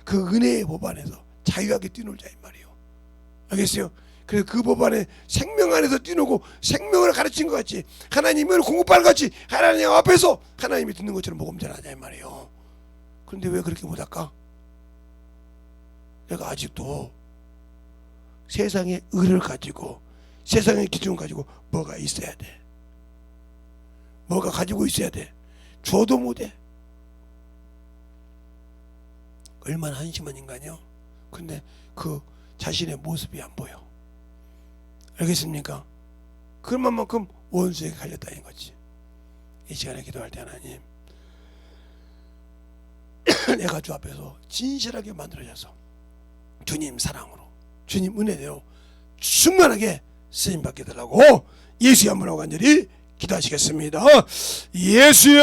S1: 그 은혜의 법 안에서 자유하게 뛰놀자 이 말이에요. 알겠어요? 그래서 그 법 안에 생명 안에서 뛰놀고 생명을 가르친 것 같이 하나님을 공급하는 것 같이 하나님 앞에서 하나님이 듣는 것처럼 복음 전하자 이 말이에요. 그런데 왜 그렇게 못할까? 내가 아직도 세상의 의를 가지고 세상의 기준을 가지고 뭐가 있어야 돼. 뭐가 가지고 있어야 돼. 줘도 못해. 얼마나 한심한 인간이요. 근데 그 자신의 모습이 안 보여. 알겠습니까? 그만큼 원수에게 갈렸다는 거지. 이 시간에 기도할 때 하나님 내가 주 앞에서 진실하게 만들어져서 주님 사랑으로 주님 은혜대로 충만하게 쓰임받게 달라고 예수의 한번하고 간절히 기도하시겠습니다. 예수여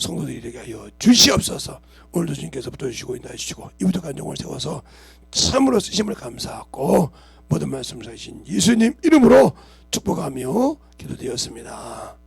S1: 성도들이 되게 하여 주시옵소서. 오늘도 주님께서 붙어주시고 인도하시고 이부터 간종을 세워서 참으로 쓰심을 감사하고 모든 말씀을 하신 예수님 이름으로 축복하며 기도드렸습니다.